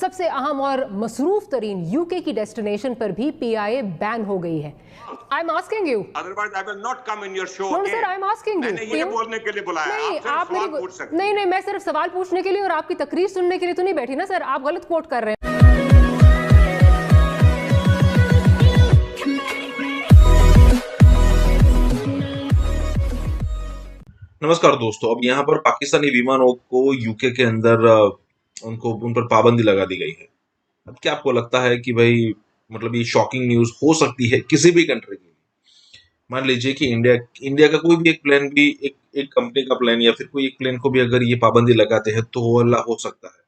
सबसे अहम और मसरूफ तरीन यूके की डेस्टिनेशन पर भी पीआईए बैन हो गई है। I am asking you, Otherwise, I will not come in your show no again. Sir, I am asking you. मैंने ये बोलने के लिए बुलाया, नहीं, आप सिर्फ आप सवाल मेरी पूछ सकते हैं। नहीं, मैं सिर्फ सवाल पूछने के लिए और आपकी तकरीर सुनने के लिए तो नहीं बैठी ना सर। आप गलत कोट कर रहे हैं। नमस्कार दोस्तों, अब यहाँ पर पाकिस्तानी विमानों को यूके के अंदर उन पर पाबंदी लगा दी गई है। अब क्या आपको लगता है कि भाई मतलब ये शॉकिंग न्यूज हो सकती है किसी भी कंट्री के लिए? मान लीजिए कि इंडिया का कोई भी एक प्लेन भी एक कंपनी का प्लेन या फिर कोई एक प्लेन को भी अगर ये पाबंदी लगाते हैं तो वो हल्ला हो सकता है।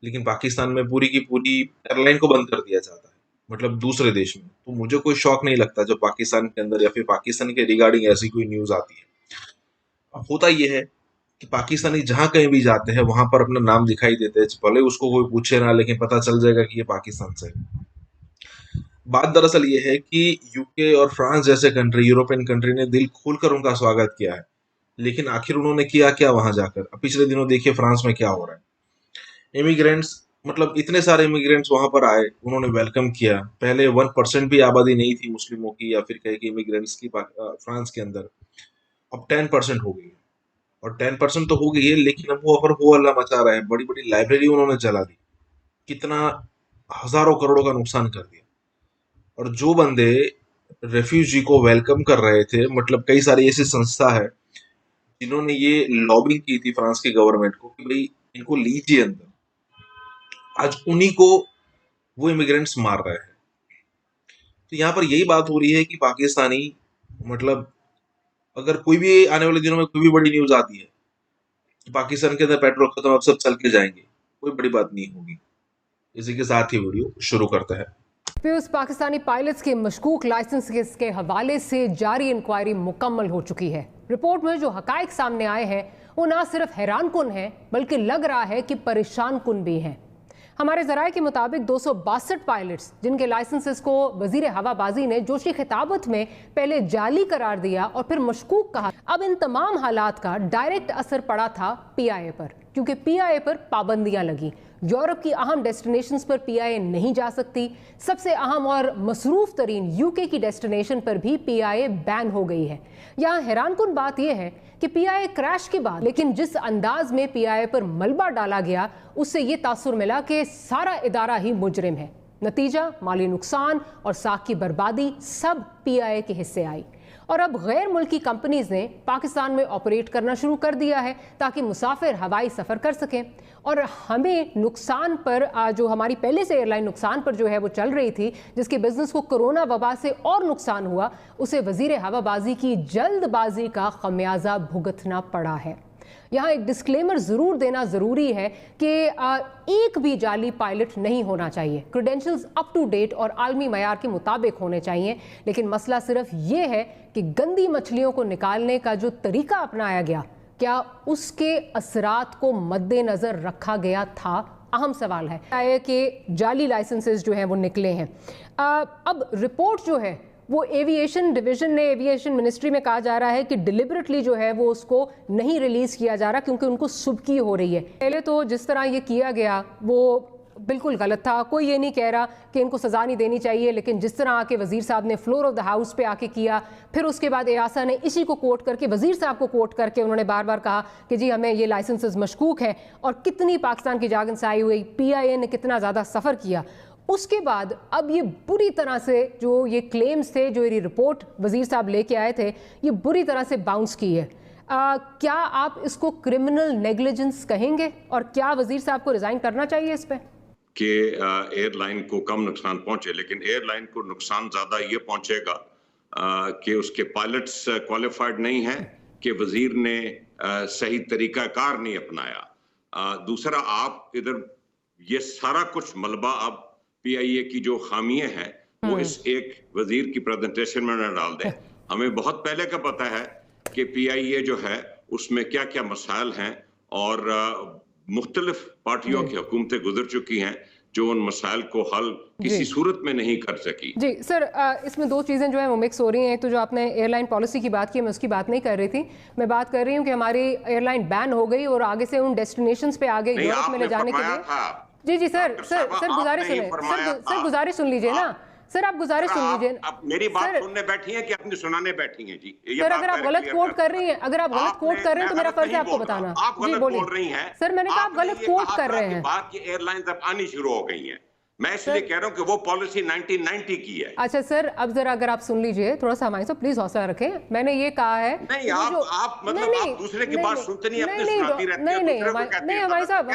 लेकिन पाकिस्तान में पूरी की पूरी एयरलाइन को बंद कर दिया जाता है, मतलब दूसरे देश में। तो मुझे कोई शौक नहीं लगता जब पाकिस्तान के अंदर या फिर पाकिस्तान के रिगार्डिंग ऐसी कोई न्यूज आती है। अब होता यह है कि पाकिस्तानी जहां कहीं भी जाते हैं वहां पर अपना नाम दिखाई देते हैं, भले उसको कोई पूछे ना, लेकिन पता चल जाएगा कि ये पाकिस्तान से है। बात दरअसल ये है कि यूके और फ्रांस जैसे कंट्री, यूरोपियन कंट्री ने दिल खोलकर उनका स्वागत किया है, लेकिन आखिर उन्होंने किया क्या वहां जाकर? अब पिछले दिनों देखिए फ्रांस में क्या हो रहा है। इमिग्रेंट्स, मतलब इतने सारे इमिग्रेंट्स वहां पर आए, उन्होंने वेलकम किया। पहले 1% भी आबादी नहीं थी मुस्लिमों की या फिर कहे कि इमिग्रेंट्स की फ्रांस के अंदर। अब 10% हो गई है, और 10% तो हो गई है, लेकिन अब वो अगर वो हल्ला मचा रहे हैं। बड़ी बड़ी लाइब्रेरी उन्होंने जला दी, कितना हजारों करोड़ों का नुकसान कर दिया। और जो बंदे रेफ्यूजी को वेलकम कर रहे थे, मतलब कई सारी ऐसी संस्था है जिन्होंने ये लॉबिंग की थी फ्रांस के गवर्नमेंट को कि भाई इनको लीजिए अंदर, आज उन्हीं को वो इमिग्रेंट्स मार रहे हैं। तो यहाँ पर यही बात हो रही है कि पाकिस्तानी, मतलब अगर कोई भी आने वाले दिनों में कोई भी बड़ी न्यूज आती है कि पाकिस्तान के अंदर पेट्रोल खत्म, अब सब चल के जाएंगे, कोई बड़ी बात नहीं होगी। इसी के साथ ही वीडियो शुरू करते हैं। पीयूष, पाकिस्तानी पायलट्स के मशकूक लाइसेंस के हवाले से जारी इंक्वायरी मुकम्मल हो चुकी है। रिपोर्ट में जो हकायक सामने आए हैं वो ना सिर्फ हैरान कुन है, बल्कि लग रहा है कि परेशान कुन भी हैं। हमारे ज़राए के मुताबिक 262 पायलट्स जिनके लाइसेंसेस को वजीर हवाबाजी ने जोशी खिताबत में पहले जाली करार दिया और फिर मशकूक कहा, अब इन तमाम हालात का डायरेक्ट असर पड़ा था पीआईए पर, क्योंकि पीआईए पर पाबंदियां लगी। यूरोप की अहम डेस्टिनेशंस पर पीआईए नहीं जा सकती। सबसे अहम और मसरूफ तरीन यूके की डेस्टिनेशन पर भी पीआईए बैन हो गई है। यहाँ हैरानकुन बात यह है कि पीआईए क्रैश के बाद, लेकिन जिस अंदाज में पीआईए पर मलबा डाला गया, उससे ये तासुर मिला कि सारा इदारा ही मुजरिम है। नतीजा माली नुकसान और साख की बर्बादी सब पीआईए के हिस्से आई। और अब गैर मुल्की कंपनीज ने पाकिस्तान में ऑपरेट करना शुरू कर दिया है ताकि मुसाफिर हवाई सफ़र कर सकें। और हमें नुकसान पर, जो हमारी पहले से एयरलाइन नुकसान पर जो है वो चल रही थी, जिसके बिजनेस को कोरोना वबा से और नुकसान हुआ, उसे वजीर हवाबाजी की जल्दबाजी का खमियाजा भुगतना पड़ा है। यहाँ एक डिस्क्लेमर ज़रूर देना ज़रूरी है कि एक भी जाली पायलट नहीं होना चाहिए। क्रेडेंशियल्स अप टू डेट और आलमी मयार के मुताबिक होने चाहिए। लेकिन मसला सिर्फ ये है कि गंदी मछलियों को निकालने का जो तरीका अपनाया गया, क्या उसके असरात को मद्देनज़र रखा गया था? अहम सवाल है कि जाली लाइसेंसेस जो हैं वो निकले हैं। अब रिपोर्ट जो है वो एविएशन डिवीजन ने, एविएशन मिनिस्ट्री में कहा जा रहा है कि डिलिबरेटली जो है वो उसको नहीं रिलीज किया जा रहा क्योंकि उनको सुबकी हो रही है। पहले तो जिस तरह ये किया गया वो बिल्कुल गलत था। कोई ये नहीं कह रहा कि इनको सज़ा नहीं देनी चाहिए, लेकिन जिस तरह आके वज़ीर साहब ने फ्लोर ऑफ द हाउस पे आके किया, फिर उसके बाद एआसा ने इसी को कोट करके, वज़ीर साहब को कोट करके उन्होंने बार बार कहा कि जी हमें ये लाइसेंसेस मशकूक हैं। और कितनी पाकिस्तान की जान साई हुई, पीआईए ने कितना ज़्यादा सफ़र किया। उसके बाद अब ये बुरी तरह से जो ये क्लेम्स थे, जो ये रिपोर्ट वज़ीर साहब लेके आए थे, ये बुरी तरह से बाउंस की है। क्या आप इसको क्रिमिनल नेग्लिजेंस कहेंगे और क्या वज़ीर साहब को रिज़ाइन करना चाहिए इस पर? कि एयरलाइन को कम नुकसान पहुंचे, लेकिन एयरलाइन को नुकसान ज्यादा ये पहुंचेगा कि उसके पायलट्स क्वालिफाइड नहीं हैं, कि वजीर ने सही तरीकाकार नहीं अपनाया। दूसरा, आप इधर ये सारा कुछ मलबा अब पीआईए की जो खामियां हैं वो इस एक वजीर की प्रेजेंटेशन में न डाल दें। हमें बहुत पहले का पता है कि पीआईए जो है उसमें क्या क्या मसाइल हैं, और मुख्तलिफ पार्टियों की हुकूमतें गुजर चुकी हैं जो उन मसाइल को हल किसी सूरत में नहीं कर सकी। जी सर, इसमें दो चीज़ें जो है वो मिक्स हो रही हैं। तो जो आपने एयरलाइन पॉलिसी की बात की, मैं उसकी बात नहीं कर रही थी। मैं बात कर रही हूँ कि हमारी एयरलाइन बैन हो गई और आगे से उन डेस्टिनेशंस पे आगे यूरोप में ले जाने के लिए जी जी सर गुजारिश सुनिए सर गुजारिश सुन लीजिए ना सर, आप गुजारिश सुन लीजिए। अब मेरी बात सुनने बैठी हैं कि अपनी सुनाने बैठी हैं जी? सर अगर आप गलत कोट कर रही हैं, अगर आप गलत कोट कर रहे हैं तो मेरा फर्ज है आपको बताना। आप गलत बोल रही हैं सर, मैंने कहा आप गलत कोट कर रहे हैं। बात की एयरलाइंस अब आनी शुरू हो गई हैं, मैं इसलिए कह रहा हूं कि वो पॉलिसी 1990 की है। अच्छा सर, अब जरा अगर आप सुन लीजिए थोड़ा सा, हमारे साथ प्लीज हौसला रखें। मैंने ये कहा है नहीं, आप मतलब आप दूसरे की बात सुनते नहीं, अपने सुनाती रहती हैं। नहीं हमारे साहब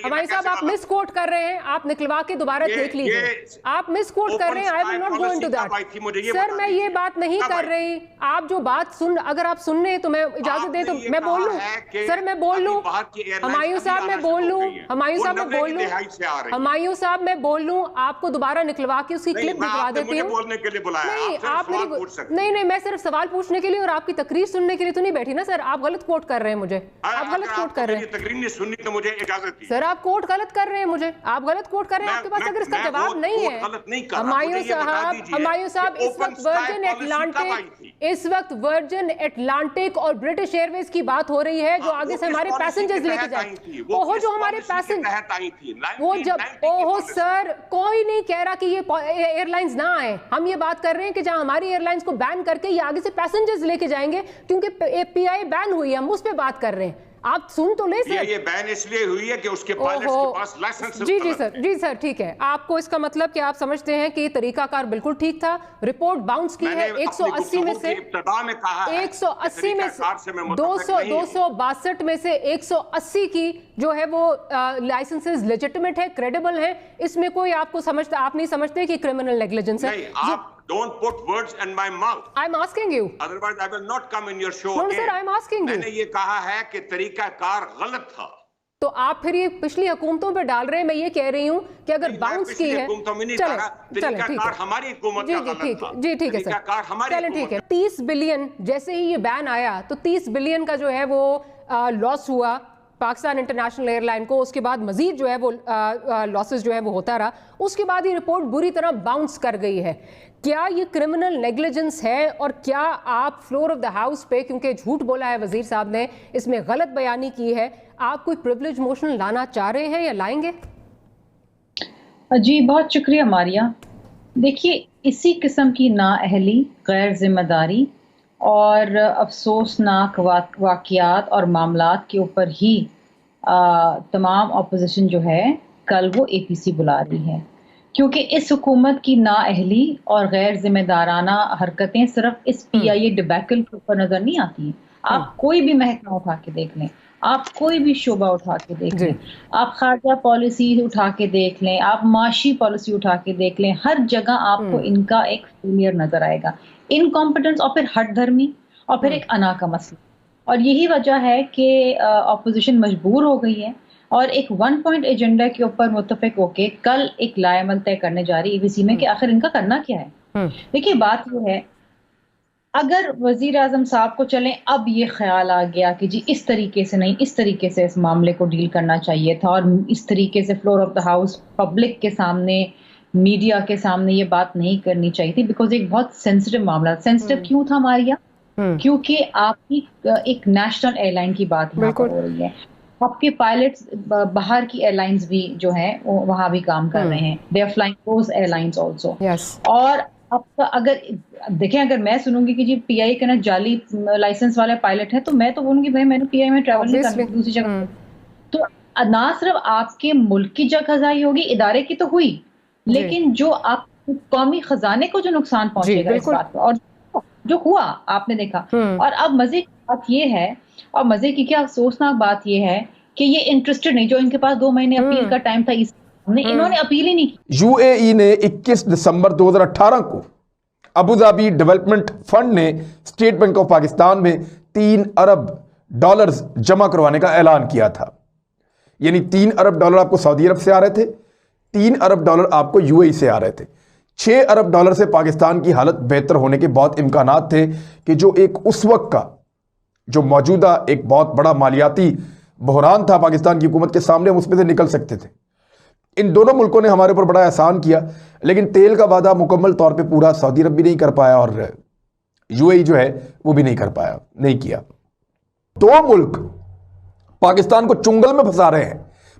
हमारे साहब आप मिस कोट कर रहे हैं, आप निकलवा के दोबारा देख लीजिए। आप मिस कोट कर रहे हैं, I will not go into that. Sir मैं ये बात नहीं कर रही, आप जो बात अगर आप सुन रहे तो मैं इजाजत दे तो मैं बोल लूं। सर मैं बोल लूं, हमायूं साहब मैं बोल लूं, हमायूं साहब मैं बोल लूं, हमायूं साहब मैं बोल लूं, आपको दोबारा निकलवा के उसकी क्लिप दिखवा देती हूं। बोलने के लिए बुलाया, नहीं आप मेरी नहीं मैं सिर्फ सवाल पूछने के लिए और आपकी तकरीर सुनने के लिए तो नहीं बैठी ना सर। आप गलत कोट कर रहे हैं मुझे, आप गलत कोट कर रहे हैं। तकरीर नहीं सुननी तो मुझे इजाजत दी। सर आप कोट गलत कर रहे हैं मुझे, आप गलत कोट कर रहे हैं। आपके पास अगर इसका जवाब नहीं है, हमायूं साहब इस वक्त वर्जिन एटलांटिक और ब्रिटिश एयरवेज की बात हो रही है जो आगे से हमारे पैसेंजर्स लेके जाए। ओहो जो हमारे पैसेंजर वो जब ओहो सर कोई नहीं कह रहा कि ये एयरलाइंस ना आए। हम ये बात कर रहे हैं कि जहां हमारी एयरलाइंस को बैन करके ये आगे से पैसेंजर्स लेके जाएंगे क्योंकि पीआई बैन हुई है, हम उस पे बात कर रहे हैं। आप सुन तो ले सर, ये बैन इसलिए हुई है कि उसके पायलट्स के पास लाइसेंस। जी सर ठीक है। आपको इसका मतलब कि आप समझते हैं कि तरीकाकार बिल्कुल ठीक था। रिपोर्ट बाउंस की है 180 में से 180 में से 262 में से 180 की जो है वो लाइसेंसेस लेजिटिमेट है, क्रेडिबल है। इसमें कोई आपको समझता, आप नहीं समझते कि क्रिमिनल नेग्लिजेंस है? Don't put words in my mouth. I'm asking you. Otherwise, I will not come in your show. No, sir, I'm asking you. मैंने ये कहा है कि तरीकाकार गलत था। तो आप फिर ये पिछली हुकूमतों पे डाल रहे हैं। मैं ये कह रही हूँ कि अगर बाउंस की है, चले ठीक है, हमारी हुकूमत का गलत था। जी ठीक है सर, चलें ठीक है। 30 बिलियन जैसे ही ये बैन आया तो 30 बिलियन का जो है वो लॉस हुआ पाकिस्तान इंटरनेशनल एयरलाइन को। उसके बाद मजीद जो है वो लॉसेस जो है वो होता रहा। उसके बाद ये रिपोर्ट बुरी तरह बाउंस कर गई है। क्या ये क्रिमिनल नेग्लिजेंस है? और क्या आप फ्लोर ऑफ द हाउस पे, क्योंकि झूठ बोला है वजीर साहब ने, इसमें गलत बयानी की है, आप कोई प्रिविलेज मोशन लाना चाह रहे हैं या लाएंगे? जी बहुत शुक्रिया मारिया। देखिए इसी किस्म की नाअहली, गैर जिम्मेदारी और अफसोसनाक वाक़यात और मामलात के ऊपर ही तमाम अपोजिशन जो है कल वो APC बुला रही है, क्योंकि इस हुकूमत की नाअहली और गैर जिम्मेदाराना हरकतें सिर्फ इस PIA डिबैकल के ऊपर नजर नहीं आती हैं। आप कोई भी महकमा उठा के देख लें, आप कोई भी शोबा उठा के देख लें, आप खारजा पॉलिसी उठा के देख लें, आप माशी पॉलिसी उठा के देख लें, हर जगह आपको इनका एक फेलियर नजर आएगा। इनकॉम्पिटेंस और फिर हट धर्मी और फिर एक अना का मसला। और यही वजह है कि अपोजिशन मजबूर हो गई है और एक 1 पॉइंट एजेंडा के ऊपर मुत्तफिक होके कल एक लाएमल तय करने जा रही है APC में कि आखिर इनका करना क्या है। देखिए बात यह है, अगर वजीर आजम साहब को चलें अब ये ख्याल आ गया कि जी इस तरीके से नहीं, इस तरीके से इस मामले को डील करना चाहिए था और इस तरीके से floor of the house public के सामने, मीडिया के सामने ये बात नहीं करनी चाहिए थी, बिकॉज एक बहुत सेंसिटिव मामला। सेंसिटिव क्यों था मारिया? क्योंकि आपकी एक नेशनल एयरलाइन की बात यहाँ पर हो रही है। आपके पायलट्स बाहर की एयरलाइंस भी जो है वहां भी काम कर रहे हैं, they are flying those airlines also. और अब अगर देखें, अगर मैं सुनूंगी कि जी PI का ना जाली लाइसेंस वाले पायलट है तो मैं तो बोलूंगी भाई मैंने PI में ट्रैवल नहीं करना दूसरी जगह। तो ना सिर्फ आपके मुल्क की जगह खजाई होगी, इदारे की तो हुई, लेकिन जो आप कौमी खजाने को जो नुकसान पहुंचेगा इस बात का, और जो हुआ आपने देखा। और अब मजे की बात ये है, और मजे की क्या अफसोसनाक बात ये है कि ये इंटरेस्टेड नहीं, जो इनके पास 2 महीने अपील का टाइम था इन्होंने अपील ही नहीं की। UAE ने 21 दिसंबर 2018 को अबू धाबी डेवलपमेंट फंड ने स्टेट बैंक ऑफ पाकिस्तान में $3 अरब जमा करवाने का ऐलान किया था। यानी $3 अरब आपको सऊदी अरब से आ रहे थे, $3 अरब आपको UAE से आ रहे थे। $6 अरब से पाकिस्तान की हालत बेहतर होने के बहुत इम्कानात थे कि जो एक उस वक्त का जो मौजूदा एक बहुत बड़ा मालियाती बहरान था पाकिस्तान की हुकूमत के सामने, हम उसमें से निकल सकते थे। इन दोनों मुल्कों ने हमारे ऊपर बड़ा एहसान किया, लेकिन तेल का वादा मुकम्मल तौर पे पूरा सऊदी अरब भी नहीं कर पाया और UAE जो है वो भी नहीं कर पाया, नहीं किया। 2 मुल्क पाकिस्तान को चुंगल में फंसा रहे हैं।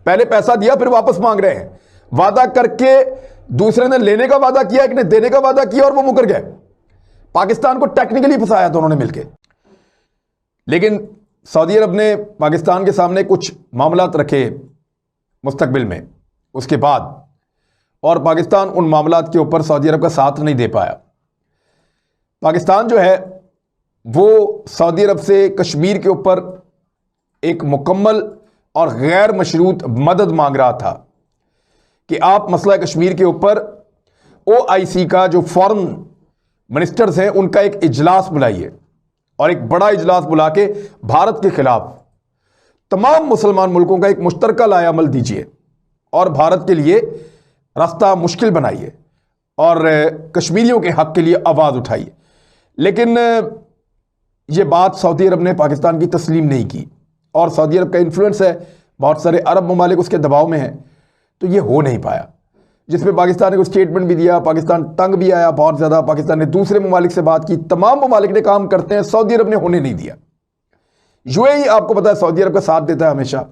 पहले पैसा दिया फिर वापस मांग रहे हैं। वादा करके दूसरे ने लेने का वादा किया, एक ने देने का वादा किया और वो मुकर गए। पाकिस्तान को टेक्निकली फंसाया दोनों ने मिलकर। लेकिन सऊदी अरब ने पाकिस्तान के सामने कुछ मामलात रखे मुस्तकबिल में उसके बाद, और पाकिस्तान उन मामलात के ऊपर सऊदी अरब का साथ नहीं दे पाया। पाकिस्तान जो है वो सऊदी अरब से कश्मीर के ऊपर एक मुकम्मल और गैर मशरूत मदद मांग रहा था कि आप मसला कश्मीर के ऊपर OIC का जो फॉरेन मिनिस्टर्स हैं उनका एक इजलास बुलाइए और एक बड़ा इजलास बुला के भारत के खिलाफ तमाम मुसलमान मुल्कों का एक मुश्तरका लाएअमल दीजिए और भारत के लिए रास्ता मुश्किल बनाइए और कश्मीरियों के हक के लिए आवाज़ उठाइए। लेकिन ये बात सऊदी अरब ने पाकिस्तान की तस्लीम नहीं की, और सऊदी अरब का इन्फ्लुएंस है, बहुत सारे अरब ममालिक उसके दबाव में हैं, तो ये हो नहीं पाया। जिसमें पाकिस्तान ने कुछ स्टेटमेंट भी दिया, पाकिस्तान तंग भी आया बहुत ज़्यादा। पाकिस्तान ने दूसरे ममालिक से बात की, तमाम ममालिक ने काम करते हैं, सऊदी अरब ने होने नहीं दिया। UAE आपको पता है सऊदी अरब का साथ देता है हमेशा।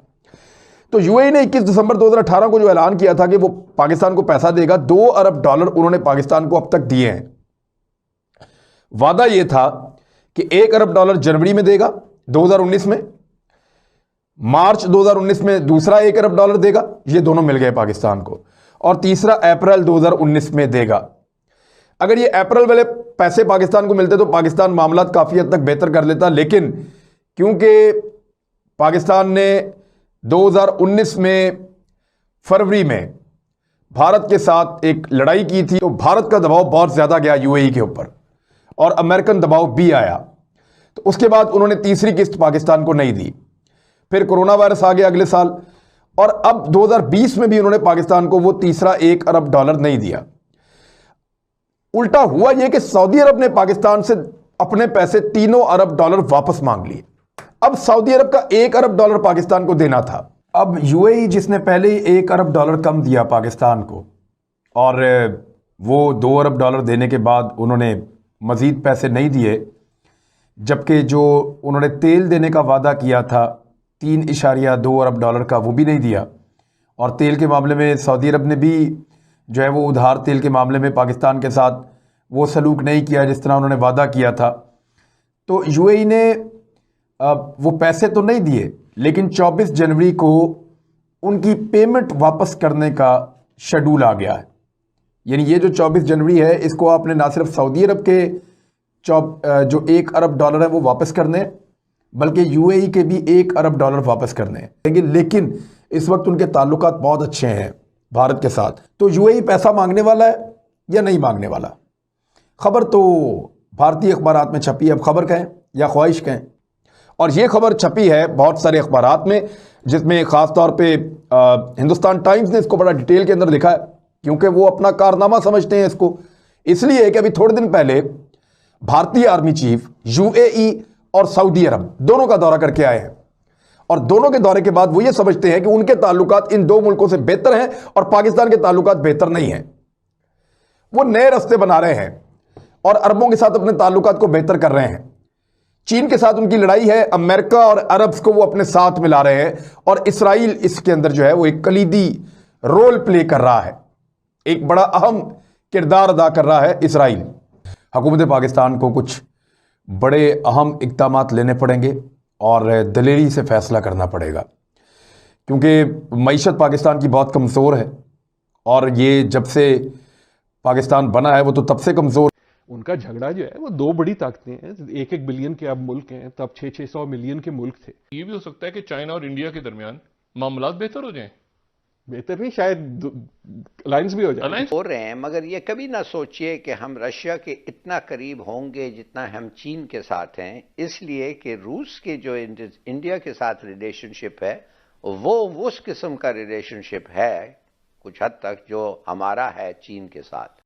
तो UAE ने 21 दिसंबर 2018 को जो ऐलान किया था कि वो पाकिस्तान को पैसा देगा, $2 अरब उन्होंने पाकिस्तान को अब तक दिए हैं। वादा ये था कि $1 अरब जनवरी में देगा 2019 में, मार्च 2019 में दूसरा $1 अरब देगा, ये दोनों मिल गए पाकिस्तान को, और तीसरा अप्रैल 2019 में देगा। अगर ये अप्रैल वाले पैसे पाकिस्तान को मिलते तो पाकिस्तान मामला काफ़ी हद तक बेहतर कर लेता, लेकिन क्योंकि पाकिस्तान ने 2019 में फरवरी में भारत के साथ एक लड़ाई की थी, तो भारत का दबाव बहुत ज़्यादा गया UAE के ऊपर और अमेरिकन दबाव भी आया। तो उसके बाद उन्होंने तीसरी किस्त पाकिस्तान को नहीं दी। फिर कोरोना वायरस आ गया अगले साल, और अब 2020 में भी उन्होंने पाकिस्तान को वो तीसरा $1 अरब नहीं दिया। उल्टा हुआ ये कि सऊदी अरब ने पाकिस्तान से अपने पैसे $3 अरब वापस मांग लिए। अब सऊदी अरब का $1 अरब पाकिस्तान को देना था। अब UAE जिसने पहले ही $1 अरब कम दिया पाकिस्तान को, और वो $2 अरब देने के बाद उन्होंने मज़ीद पैसे नहीं दिए, जबकि जो उन्होंने तेल देने का वादा किया था $3.2 अरब का, वो भी नहीं दिया। और तेल के मामले में सऊदी अरब ने भी जो है वो उधार तेल के मामले में पाकिस्तान के साथ वो सलूक नहीं किया जिस तरह उन्होंने वादा किया था। तो UAE ने वो पैसे तो नहीं दिए, लेकिन 24 जनवरी को उनकी पेमेंट वापस करने का शेड्यूल आ गया है। यानी ये जो 24 जनवरी है, इसको आपने ना सिर्फ सऊदी अरब के जो $1 अरब है वो वापस करने, बल्कि UAE के भी $1 अरब वापस करने हैं। लेकिन इस वक्त उनके ताल्लुकात बहुत अच्छे हैं भारत के साथ। तो UAE पैसा मांगने वाला है या नहीं मांगने वाला? खबर तो भारतीय अखबारात में छपी है, अब खबर कहें या ख्वाहिश कहें। और ये खबर छपी है बहुत सारे अखबारात में, जिसमें ख़ास तौर पे हिंदुस्तान टाइम्स ने इसको बड़ा डिटेल के अंदर लिखा है, क्योंकि वो अपना कारनामा समझते हैं इसको। इसलिए कि अभी थोड़े दिन पहले भारतीय आर्मी चीफ UAE और सऊदी अरब दोनों का दौरा करके आए हैं, और दोनों के दौरे के बाद वो ये समझते हैं कि उनके ताल्लुकात इन दो मुल्कों से बेहतर हैं और पाकिस्तान के ताल्लुकात बेहतर नहीं हैं। वो नए रास्ते बना रहे हैं और अरबों के साथ अपने ताल्लुकात को बेहतर कर रहे हैं। चीन के साथ उनकी लड़ाई है, अमेरिका और अरब्स को वो अपने साथ मिला रहे हैं, और इसराइल इसके अंदर जो है वो एक कलीदी रोल प्ले कर रहा है, एक बड़ा अहम किरदार अदा कर रहा है इसराइल। हुकूमत पाकिस्तान को कुछ बड़े अहम इक़दामात लेने पड़ेंगे और दलेरी से फैसला करना पड़ेगा, क्योंकि मईशत पाकिस्तान की बहुत कमज़ोर है, और ये जब से पाकिस्तान बना है वो तो तब से कमज़ोर। उनका झगड़ा जो है वो दो बड़ी ताकतें हैं, 1-1 बिलियन के अब मुल्क हैं, तब 600-600 मिलियन के मुल्क थे। ये भी हो सकता है कि चाइना और इंडिया के दरमियान मामलात बेहतर हो जाएं। बेहतर नहीं, शायद अलायंस भी हो जाए। हो रहे हैं, मगर ये कभी ना सोचिए कि हम रशिया के इतना करीब होंगे जितना हम चीन के साथ हैं, इसलिए कि रूस के जो इंडिया के साथ रिलेशनशिप है वो उस किस्म का रिलेशनशिप है कुछ हद तक जो हमारा है चीन के साथ।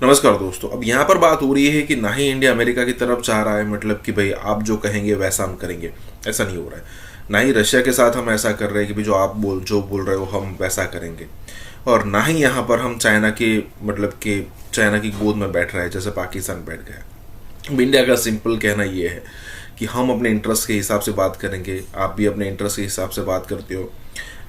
नमस्कार दोस्तों, अब यहाँ पर बात हो रही है कि ना ही इंडिया अमेरिका की तरफ चाह रहा है, मतलब कि भाई आप जो कहेंगे वैसा हम करेंगे, ऐसा नहीं हो रहा है। ना ही रशिया के साथ हम ऐसा कर रहे हैं कि भाई जो आप जो बोल रहे हो हम वैसा करेंगे। और ना ही यहाँ पर हम चाइना के मतलब कि चाइना की गोद में बैठ रहे हैं जैसे पाकिस्तान बैठ गया। अब इंडिया का सिंपल कहना ये है कि हम अपने इंटरेस्ट के हिसाब से बात करेंगे, आप भी अपने इंटरेस्ट के हिसाब से बात करते हो।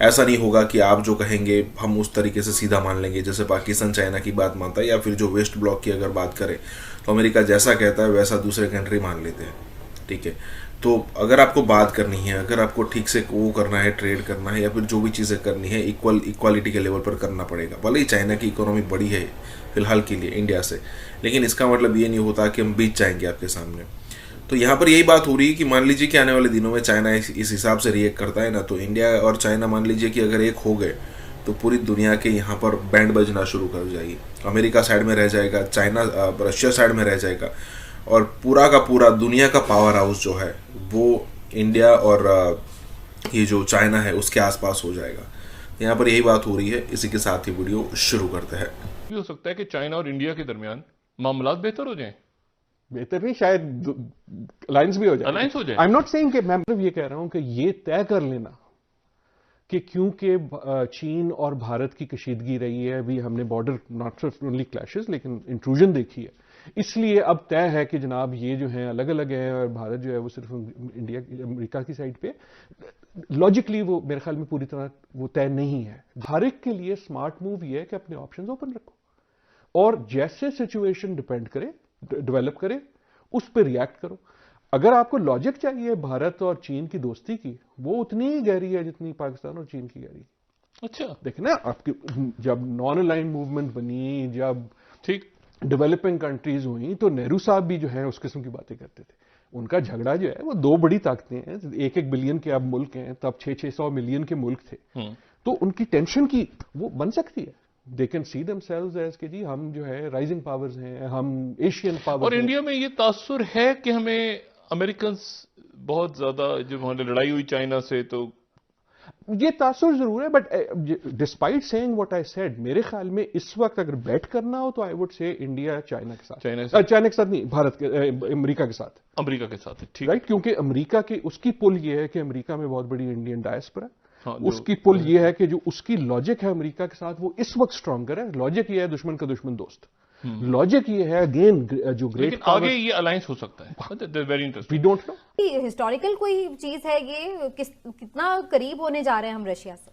ऐसा नहीं होगा कि आप जो कहेंगे हम उस तरीके से सीधा मान लेंगे जैसे पाकिस्तान चाइना की बात मानता है, या फिर जो वेस्ट ब्लॉक की अगर बात करें तो अमेरिका जैसा कहता है वैसा दूसरे कंट्री मान लेते हैं। ठीक है, तो अगर आपको बात करनी है, अगर आपको ठीक से वो करना है, ट्रेड करना है या फिर जो भी चीज़ें करनी है इक्वालिटी के लेवल पर करना पड़ेगा। भले ही चाइना की इकोनॉमी बड़ी है फिलहाल के लिए इंडिया से, लेकिन इसका मतलब ये नहीं होता कि हम बीत जाएंगे आपके सामने। तो यहाँ पर यही बात हो रही है कि मान लीजिए कि आने वाले दिनों में चाइना इस हिसाब से रिएक्ट करता है ना, तो इंडिया और चाइना मान लीजिए कि अगर एक हो गए तो पूरी दुनिया के यहाँ पर बैंड बजना शुरू कर जाएगी। अमेरिका साइड में रह जाएगा, चाइना रशिया साइड में रह जाएगा, और पूरा का पूरा दुनिया का पावर हाउस जो है वो इंडिया और ये जो चाइना है उसके आसपास हो जाएगा। यहाँ पर यही बात हो रही है। इसी के साथ ही वीडियो शुरू करते हैं। भी हो सकता है कि चाइना और इंडिया के दरमियान मामलात बेहतर हो जाएं, बेहतर नहीं, शायद अलायंस भी हो जाए, अलायंस हो जाए। आई एम नॉट सेइंग कि मैं ये कह रहा हूं कि ये तय कर लेना कि क्योंकि चीन और भारत की कशीदगी रही है, अभी हमने बॉर्डर नॉट सिर्फ ओनली क्लैशेस लेकिन इंट्रूजन देखी है, इसलिए अब तय है कि जनाब ये जो है अलग अलग है और भारत जो है वो सिर्फ इंडिया अमेरिका की साइड पे। लॉजिकली वो मेरे ख्याल में पूरी तरह वो तय नहीं है। भारत के लिए स्मार्ट मूव ये है कि अपने ऑप्शंस ओपन रखो और जैसे सिचुएशन डिपेंड करे, डेवलप करे, उस पर रिएक्ट करो। अगर आपको लॉजिक चाहिए भारत और चीन की दोस्ती की, वो उतनी ही गहरी है जितनी पाकिस्तान और चीन की गहरी। अच्छा, देखना आपकी जब नॉन अलाइन मूवमेंट बनी, जब ठीक डेवलपिंग कंट्रीज हुई, तो नेहरू साहब भी जो है उस किस्म की बातें करते थे। उनका झगड़ा जो है वो दो बड़ी ताकतें हैं, 1-1 बिलियन के अब मुल्क हैं, तब 600-600 मिलियन के मुल्क थे, तो उनकी टेंशन की वो बन सकती है। They can see themselves as कि जी हम जो है राइजिंग पावर्स हैं, हम एशियन पावर्स। और इंडिया में ये तासुर है कि हमें अमेरिकन बहुत ज्यादा, जब हमारी लड़ाई हुई चाइना से तो ये तासुर जरूर है, but despite saying what I said, मेरे ख्याल में इस वक्त अगर बैट करना हो तो I would say India China के साथ, चाइना के साथ नहीं, भारत के अमेरिका के साथ, अमेरिका के साथ, ठीक, राइट। क्योंकि अमेरिका की उसकी पुल ये है कि अमेरिका में बहुत बड़ी इंडियन डायस्पोरा, हाँ, उसकी पुल ये है कि जो उसकी लॉजिक है अमेरिका के साथ वो इस वक्त स्ट्रॉन्गर है। लॉजिक ये है दुश्मन का दुश्मन दोस्त, लॉजिक ये है अगेन जो ग्रेट, लेकिन आगे ये अलायंस हो सकता है। Very interesting. We don't know, historical कोई चीज है ये, कितना करीब होने जा रहे हैं हम रशिया से?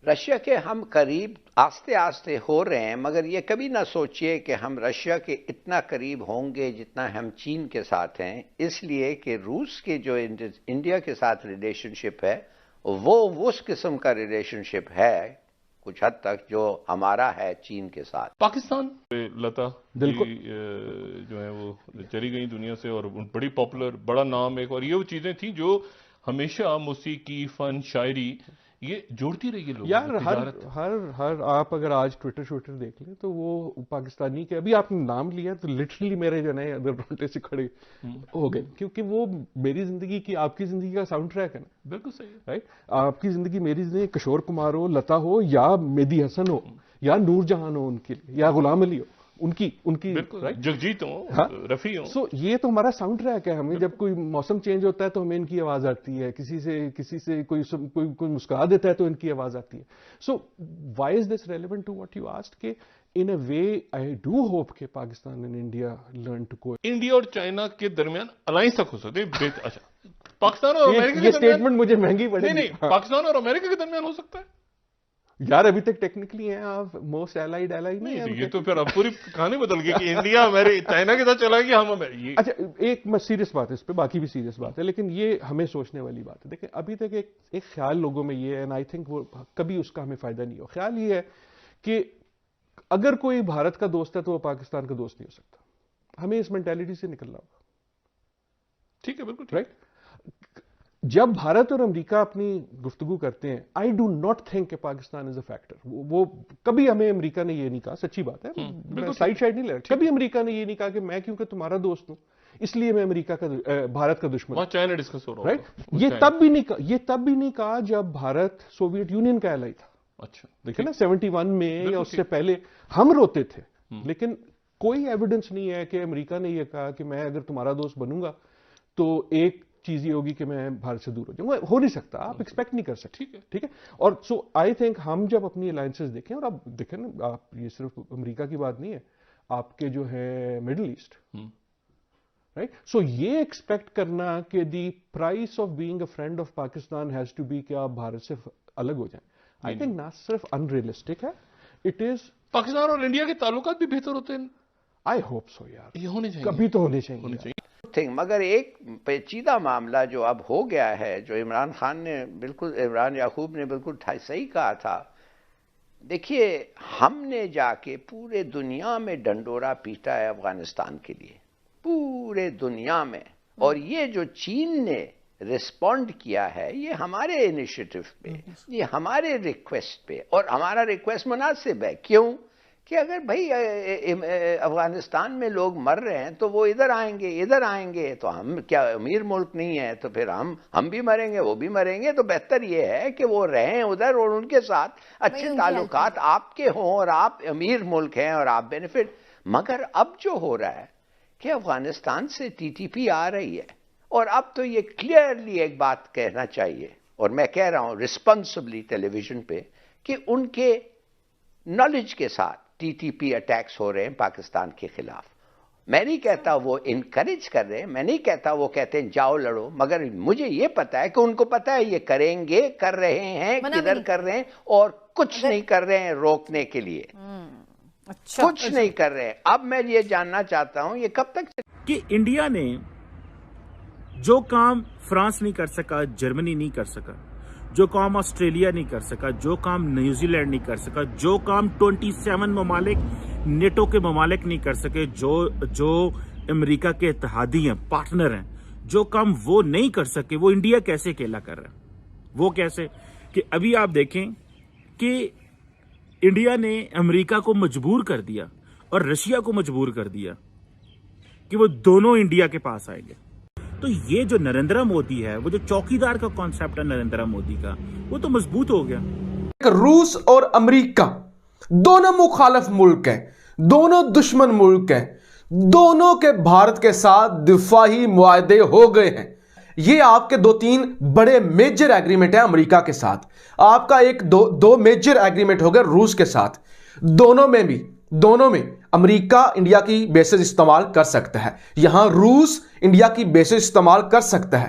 रशिया के हम करीब आस्ते आस्ते हो रहे हैं, मगर ये कभी ना सोचिए कि हम रशिया के इतना करीब होंगे जितना हम चीन के साथ हैं, इसलिए कि रूस के जो इंडिया के साथ रिलेशनशिप है वो उस किस्म का रिलेशनशिप है कुछ हद तक जो हमारा है चीन के साथ। पाकिस्तान लता जी जो है वो चली गई दुनिया से, और बड़ी पॉपुलर, बड़ा नाम एक, और ये वो चीजें थी जो हमेशा मौसीकी, फन, शायरी ये जोड़ती रही है लोगों यार। को। हर आप अगर आज ट्विटर देख लें तो वो पाकिस्तानी के, अभी आपने नाम लिया तो लिटरली मेरे जो है अगर रोटे से खड़े हो गए, क्योंकि वो मेरी जिंदगी की, आपकी जिंदगी का साउंड ट्रैक है ना। बिल्कुल सही है, राइट। आपकी जिंदगी, मेरी जिंदगी, किशोर कुमार हो, लता हो, या मेहदी हसन हो, या नूरजहान हो उनके लिए, या गुलाम अली हो उनकी राइट, जगजीत हो, हाँ? रफी हो। सो ये तो हमारा साउंड ट्रैक है। हमें जब कोई मौसम चेंज होता है तो हमें इनकी आवाज आती है, किसी से कोई मुस्कुरा देता है तो इनकी आवाज आती है। So why is this relevant to what you asked के in a way I do hope के Pakistan and India learn to को। इंडिया और चाइना के दरमियान अलायंस तक हो सकते हैं। अच्छा, पाकिस्तान और अमेरिका ये स्टेटमेंट मुझे महंगी पड़ेगी। नहीं, पाकिस्तान और अमेरिका के दरमियान हो सकता है यार। अभी तक टेक्निकली हैं आप मोस्ट एलाइड नहीं है। ये तो फिर अब पूरी कहानी बदल गई कि इंडिया चाइना के साथ चला गया, हम ये। अच्छा, एक सीरियस बात है इस पे, बाकी भी सीरियस बात है, लेकिन ये हमें सोचने वाली बात है। देखिए अभी तक एक ख्याल लोगों में ये है, एंड आई थिंक वो कभी उसका हमें फायदा नहीं हो। ख्याल ये है कि अगर कोई भारत का दोस्त है तो वो पाकिस्तान का दोस्त नहीं हो सकता। हमें इस मेंटालिटी से निकलना होगा। ठीक है, बिल्कुल राइट। जब भारत और अमेरिका अपनी गुफ्तगू करते हैं, आई डू नॉट थिंक कि पाकिस्तान इज अ फैक्टर। वो कभी हमें अमेरिका ने ये नहीं कहा, सच्ची बात है, मैं साइड नहीं ले रहा। कभी अमेरिका ने ये नहीं कहा कि मैं क्योंकि तुम्हारा दोस्त हूं इसलिए मैं अमेरिका का भारत का दुश्मन। चाइना डिस्कस हो रहा है, राइट। ये तब भी नहीं कहा जब भारत सोवियत यूनियन का एलाई था। अच्छा, देखिए ना 71 में या उससे पहले हम रोते थे, लेकिन कोई एविडेंस नहीं है कि अमेरिका ने यह कहा कि मैं अगर तुम्हारा दोस्त बनूंगा तो एक चीज ये होगी कि मैं भारत से दूर हो जाऊंगा, हो नहीं सकता, आप एक्सपेक्ट नहीं कर सकते। ठीक है। और सो आई थिंक हम जब अपनी अलायंसेस देखें, और आप देखें ना, आप ये सिर्फ अमेरिका की बात नहीं है, आपके जो है मिडिल ईस्ट, राइट, सो ये एक्सपेक्ट करना कि the price of being a friend of Pakistan has to be कि आप भारत से अलग हो जाएं, आई थिंक ना सिर्फ अनरियलिस्टिक है, इट इज। पाकिस्तान और इंडिया के ताल्लुकात भी बेहतर होते हैं, आई होप सो यार, ये होने चाहिए, कभी तो होने चाहिए। मगर एक पेचीदा मामला जो अब हो गया है, जो इमरान खान ने बिल्कुल, इमरान याकूब ने बिल्कुल सही कहा था। देखिए, हमने जाके पूरे दुनिया में डंडोरा पीटा है अफगानिस्तान के लिए, पूरे दुनिया में, और ये जो चीन ने रिस्पॉन्ड किया है, ये हमारे इनिशिएटिव पे, ये हमारे रिक्वेस्ट पे, और हमारा रिक्वेस्ट मुनासिब है। क्यों? कि अगर भाई अफगानिस्तान में लोग मर रहे हैं तो वो इधर आएंगे, तो हम क्या अमीर मुल्क नहीं है, तो फिर हम भी मरेंगे, वो भी मरेंगे। तो बेहतर ये है कि वो रहें उधर और उनके साथ अच्छे ताल्लुकात आपके हों, और आप अमीर मुल्क हैं और आप बेनिफिट। मगर अब जो हो रहा है कि अफगानिस्तान से TTP आ रही है, और अब तो ये क्लियरली एक बात कहना चाहिए, और मैं कह रहा हूं रिस्पॉन्सिबली टेलीविजन पे, कि उनके नॉलेज के साथ TTP अटैक्स हो रहे हैं पाकिस्तान के खिलाफ। मैं नहीं कहता वो इनकरेज कर रहे हैं, मैं नहीं कहता वो कहते हैं जाओ लड़ो, मगर मुझे ये पता है कि उनको पता है ये करेंगे, कर रहे हैं, किधर कर रहे हैं, और कुछ नहीं कर रहे हैं रोकने के लिए, कुछ नहीं कर रहे हैं। अब मैं ये जानना चाहता हूं ये कब तक कि इंडिया ने जो काम फ्रांस नहीं कर सका, जर्मनी नहीं कर सका, जो काम ऑस्ट्रेलिया नहीं कर सका, जो काम न्यूजीलैंड नहीं कर सका, जो काम 27 ममालिक नेटो के ममालिक नहीं कर सके, जो अमेरिका के इत्तेहादी हैं, पार्टनर हैं, जो काम वो नहीं कर सके, वो इंडिया कैसे अकेला कर रहा है? वो कैसे कि अभी आप देखें कि इंडिया ने अमेरिका को मजबूर कर दिया और रशिया को मजबूर कर दिया कि वो दोनों इंडिया के पास आएंगे। तो ये जो नरेंद्र मोदी है, वो जो चौकीदार का कॉन्सेप्ट है नरेंद्र मोदी का, वो तो मजबूत हो गया। रूस और अमेरिका दोनों मुखालिफ मुल्क हैं, दोनों दुश्मन मुल्क हैं, दोनों के भारत के साथ दिफाही मुआहदे हो गए हैं। ये आपके 2-3 बड़े मेजर एग्रीमेंट है अमेरिका के साथ, आपका दो मेजर एग्रीमेंट हो गए रूस के साथ। दोनों में अमेरिका इंडिया की बेसेस इस्तेमाल कर सकता है, यहां रूस इंडिया की बेसेस इस्तेमाल कर सकता है।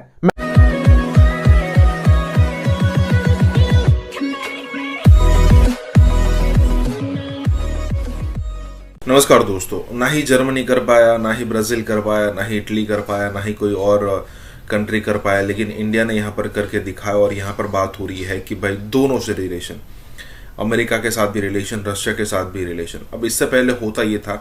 नमस्कार दोस्तों, ना ही जर्मनी कर पाया, ना ही ब्राजील कर पाया, ना ही इटली कर पाया, ना ही कोई और कंट्री कर पाया, लेकिन इंडिया ने यहाँ पर करके दिखाया। और यहाँ पर बात हो रही है कि भाई दोनों से रिलेशन, अमेरिका के साथ भी रिलेशन, रशिया के साथ भी रिलेशन। अब इससे पहले होता ये था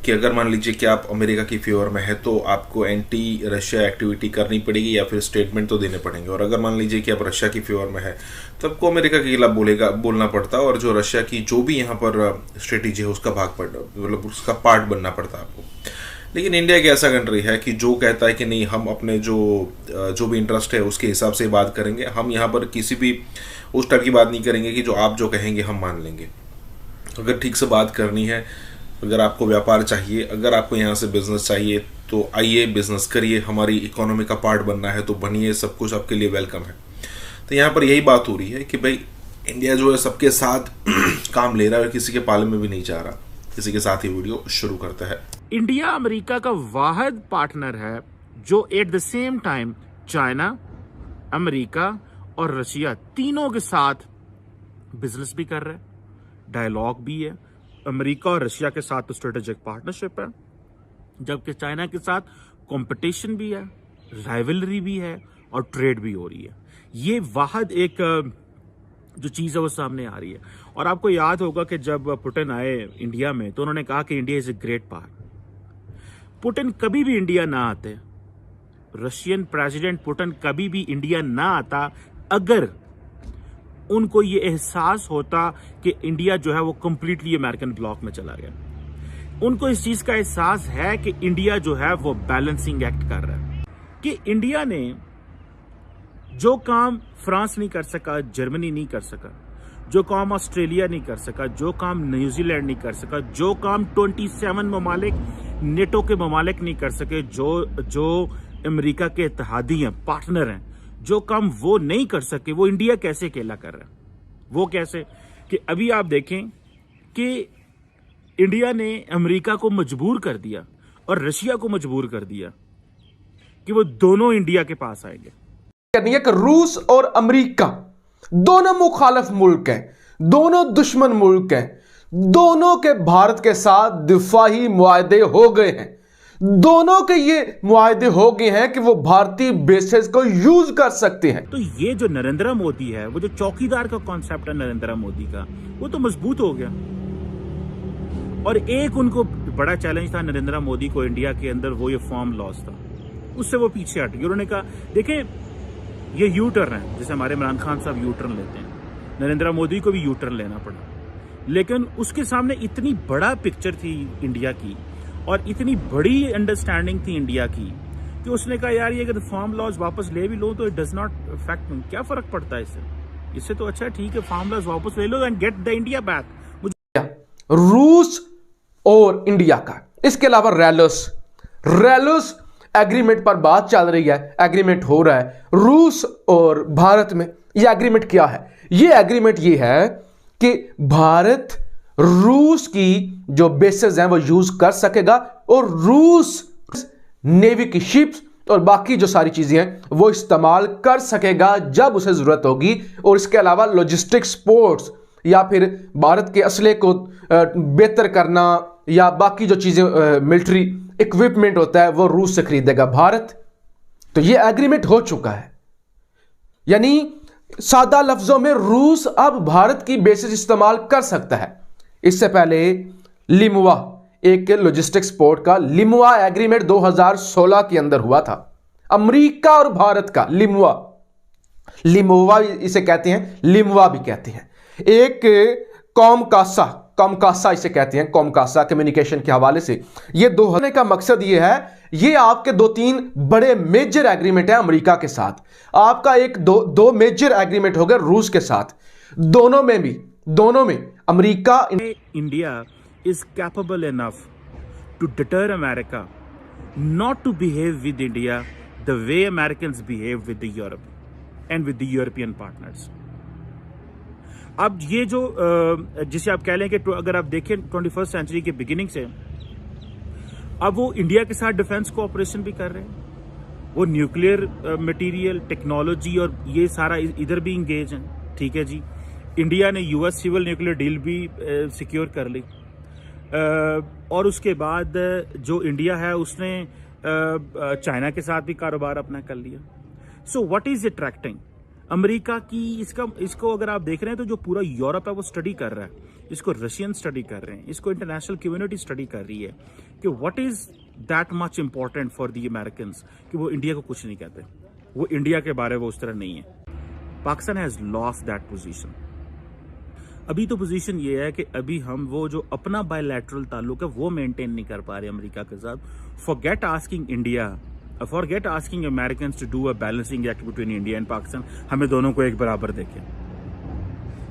कि अगर मान लीजिए कि आप अमेरिका की फेवर में है तो आपको एंटी रशिया एक्टिविटी करनी पड़ेगी या फिर स्टेटमेंट तो देने पड़ेंगे, और अगर मान लीजिए कि आप रशिया की फेवर में है तो आपको अमेरिका के खिलाफ बोलना पड़ता है, और जो रशिया की जो भी यहाँ पर स्ट्रेटेजी है उसका मतलब उसका पार्ट बनना पड़ता है आपको। लेकिन इंडिया एक ऐसा कंट्री है कि जो कहता है कि नहीं, हम अपने जो भी इंटरेस्ट है उसके हिसाब से बात करेंगे, हम यहाँ पर किसी भी उस टाइप की बात नहीं करेंगे कि जो आप जो कहेंगे हम मान लेंगे। अगर ठीक से बात करनी है, अगर आपको व्यापार चाहिए, अगर आपको यहाँ से बिजनेस चाहिए तो आइए बिजनेस करिए, हमारी इकोनॉमी का पार्ट बनना है तो बनिए, सब कुछ आपके लिए वेलकम है। तो यहाँ पर यही बात हो रही है कि भाई इंडिया जो है सबके साथ काम ले रहा है और किसी के पाले में भी नहीं जा रहा। इसी के साथ ही वीडियो शुरू करता है। इंडिया अमेरिका का वाहिद पार्टनर है जो at the same time China, America और रशिया तीनों के साथ बिजनेस भी कर रहा है, डायलॉग भी है। अमेरिका और रशिया के साथ तो स्ट्रेटेजिक पार्टनरशिप है, जबकि चाइना के साथ कंपटीशन भी है, राइवलरी भी है और ट्रेड भी हो रही है। ये वाहिद एक जो चीज़ है वो सामने आ रही है। और आपको याद होगा कि जब पुतिन आए इंडिया में तो उन्होंने कहा कि India is a great partner. Putin कभी भी इंडिया ना आते, रशियन प्रेसिडेंट पुतिन कभी भी इंडिया ना आता अगर उनको ये एहसास होता कि इंडिया जो है वो कंप्लीटली अमेरिकन ब्लॉक में चला गया। उनको इस चीज का एहसास है कि इंडिया जो है वो बैलेंसिंग एक्ट कर रहा है, कि इंडिया ने जो काम फ्रांस नहीं कर सका, जर्मनी नहीं कर सका, जो काम ऑस्ट्रेलिया नहीं कर सका, जो काम न्यूजीलैंड नहीं कर सका, जो काम 27 ममालिक नेटो के ममालिक नहीं कर सके, जो अमेरिका के इत्तेहादी हैं, पार्टनर हैं, जो काम वो नहीं कर सके वो इंडिया कैसे अकेला कर रहा है? वो कैसे कि अभी आप देखें कि इंडिया ने अमेरिका को मजबूर कर दिया और रशिया को मजबूर कर दिया कि वो दोनों इंडिया के पास आएंगे। करनी है कि रूस और अमेरिका दोनों मुखालिफ मुल्क हैं, दोनों दुश्मन मुल्क हैं, दोनों के भारत के साथ दिफाही मुआहदे हो गए हैं, दोनों के ये मुआहदे हो गए हैं कि वो भारतीय बेसेस को यूज कर सकते हैं। तो ये जो नरेंद्र मोदी है, वो जो चौकीदार का कॉन्सेप्ट है नरेंद्र मोदी का, वो तो मजबूत हो गया। और एक उनको बड़ा चैलेंज था नरेंद्र मोदी को इंडिया के अंदर, वो ये फॉर्म लॉस था, उससे वो पीछे हट गए। उन्होंने कहा देखें ये यू टर्न है, जैसे हमारे इमरान खान साहब यू टर्न लेते हैं, नरेंद्र मोदी को भी यू टर्न लेना पड़ा, लेकिन उसके सामने इतनी बड़ा पिक्चर थी इंडिया की और इतनी बड़ी अंडरस्टैंडिंग थी इंडिया की कि उसने कहा यार ये अगर फार्म लॉज वापस ले भी लो तो it does not affect me, क्या फर्क पड़ता है इससे तो अच्छा ठीक है फार्म लॉज वापस ले लो and get the India back. रूस और इंडिया का, इसके अलावा रेलस एग्रीमेंट पर बात चल रही है, एग्रीमेंट हो रहा है रूस और भारत में। यह एग्रीमेंट क्या है? यह एग्रीमेंट यह है कि भारत रूस की जो बेसेस हैं वो यूज कर सकेगा और रूस नेवी की शिप्स और बाकी जो सारी चीजें हैं वो इस्तेमाल कर सकेगा जब उसे जरूरत होगी। और इसके अलावा लॉजिस्टिक सपोर्ट्स या फिर भारत के असले को बेहतर करना या बाकी जो चीजें मिलिट्री इक्विपमेंट होता है वो रूस से खरीदेगा भारत। तो ये एग्रीमेंट हो चुका है, यानी सादा लफ्जों में रूस अब भारत की बेसिस इस्तेमाल कर सकता है। इससे पहले लिमुआ, एक लॉजिस्टिक्स पोर्ट का लिमुआ एग्रीमेंट 2016 के अंदर हुआ था, अमेरिका और भारत का। लिमुआ इसे कहते हैं, लिमुआ भी कहते हैं। एक कॉमकासा इसे कहते हैं, कॉमकासा कम्युनिकेशन के हवाले से। ये दो होने का मकसद ये है, ये आपके 2-3 बड़े मेजर एग्रीमेंट है अमेरिका के साथ, आपका एक दो मेजर एग्रीमेंट होगा रूस के साथ। दोनों में America India is capable enough to deter America not to behave with India the way Americans behave with the Europe and with the European partners. अब ये जो जिसे आप कह लें कि अगर आप देखें 21st सेंचुरी के बिगिनिंग से अब वो इंडिया के साथ डिफेंस कोऑपरेशन भी कर रहे हैं, वो न्यूक्लियर मटेरियल टेक्नोलॉजी और ये सारा इधर भी इंगेज हैं। ठीक है जी, इंडिया ने यूएस सिविल न्यूक्लियर डील भी सिक्योर कर ली और उसके बाद जो इंडिया है उसने चाइना के साथ भी कारोबार अपना कर लिया। So what is attracting America की इसको अगर आप देख रहे हैं तो जो पूरा यूरोप है वो स्टडी कर रहा है, इसको रशियन स्टडी कर रहे हैं, इसको इंटरनेशनल कम्युनिटी स्टडी कर रही है कि what is that much important for the Americans कि वो इंडिया को कुछ नहीं कहते, वो इंडिया के बारे में उस तरह नहीं है। Pakistan has lost that position. अभी तो पोजीशन ये है कि अभी हम वो जो अपना बायलैटरल ताल्लुक है वो मेंटेन नहीं कर पा रहे अमेरिका के साथ। Forget asking Americans to do a balancing act between India and Pakistan, हमें दोनों को एक बराबर देखें,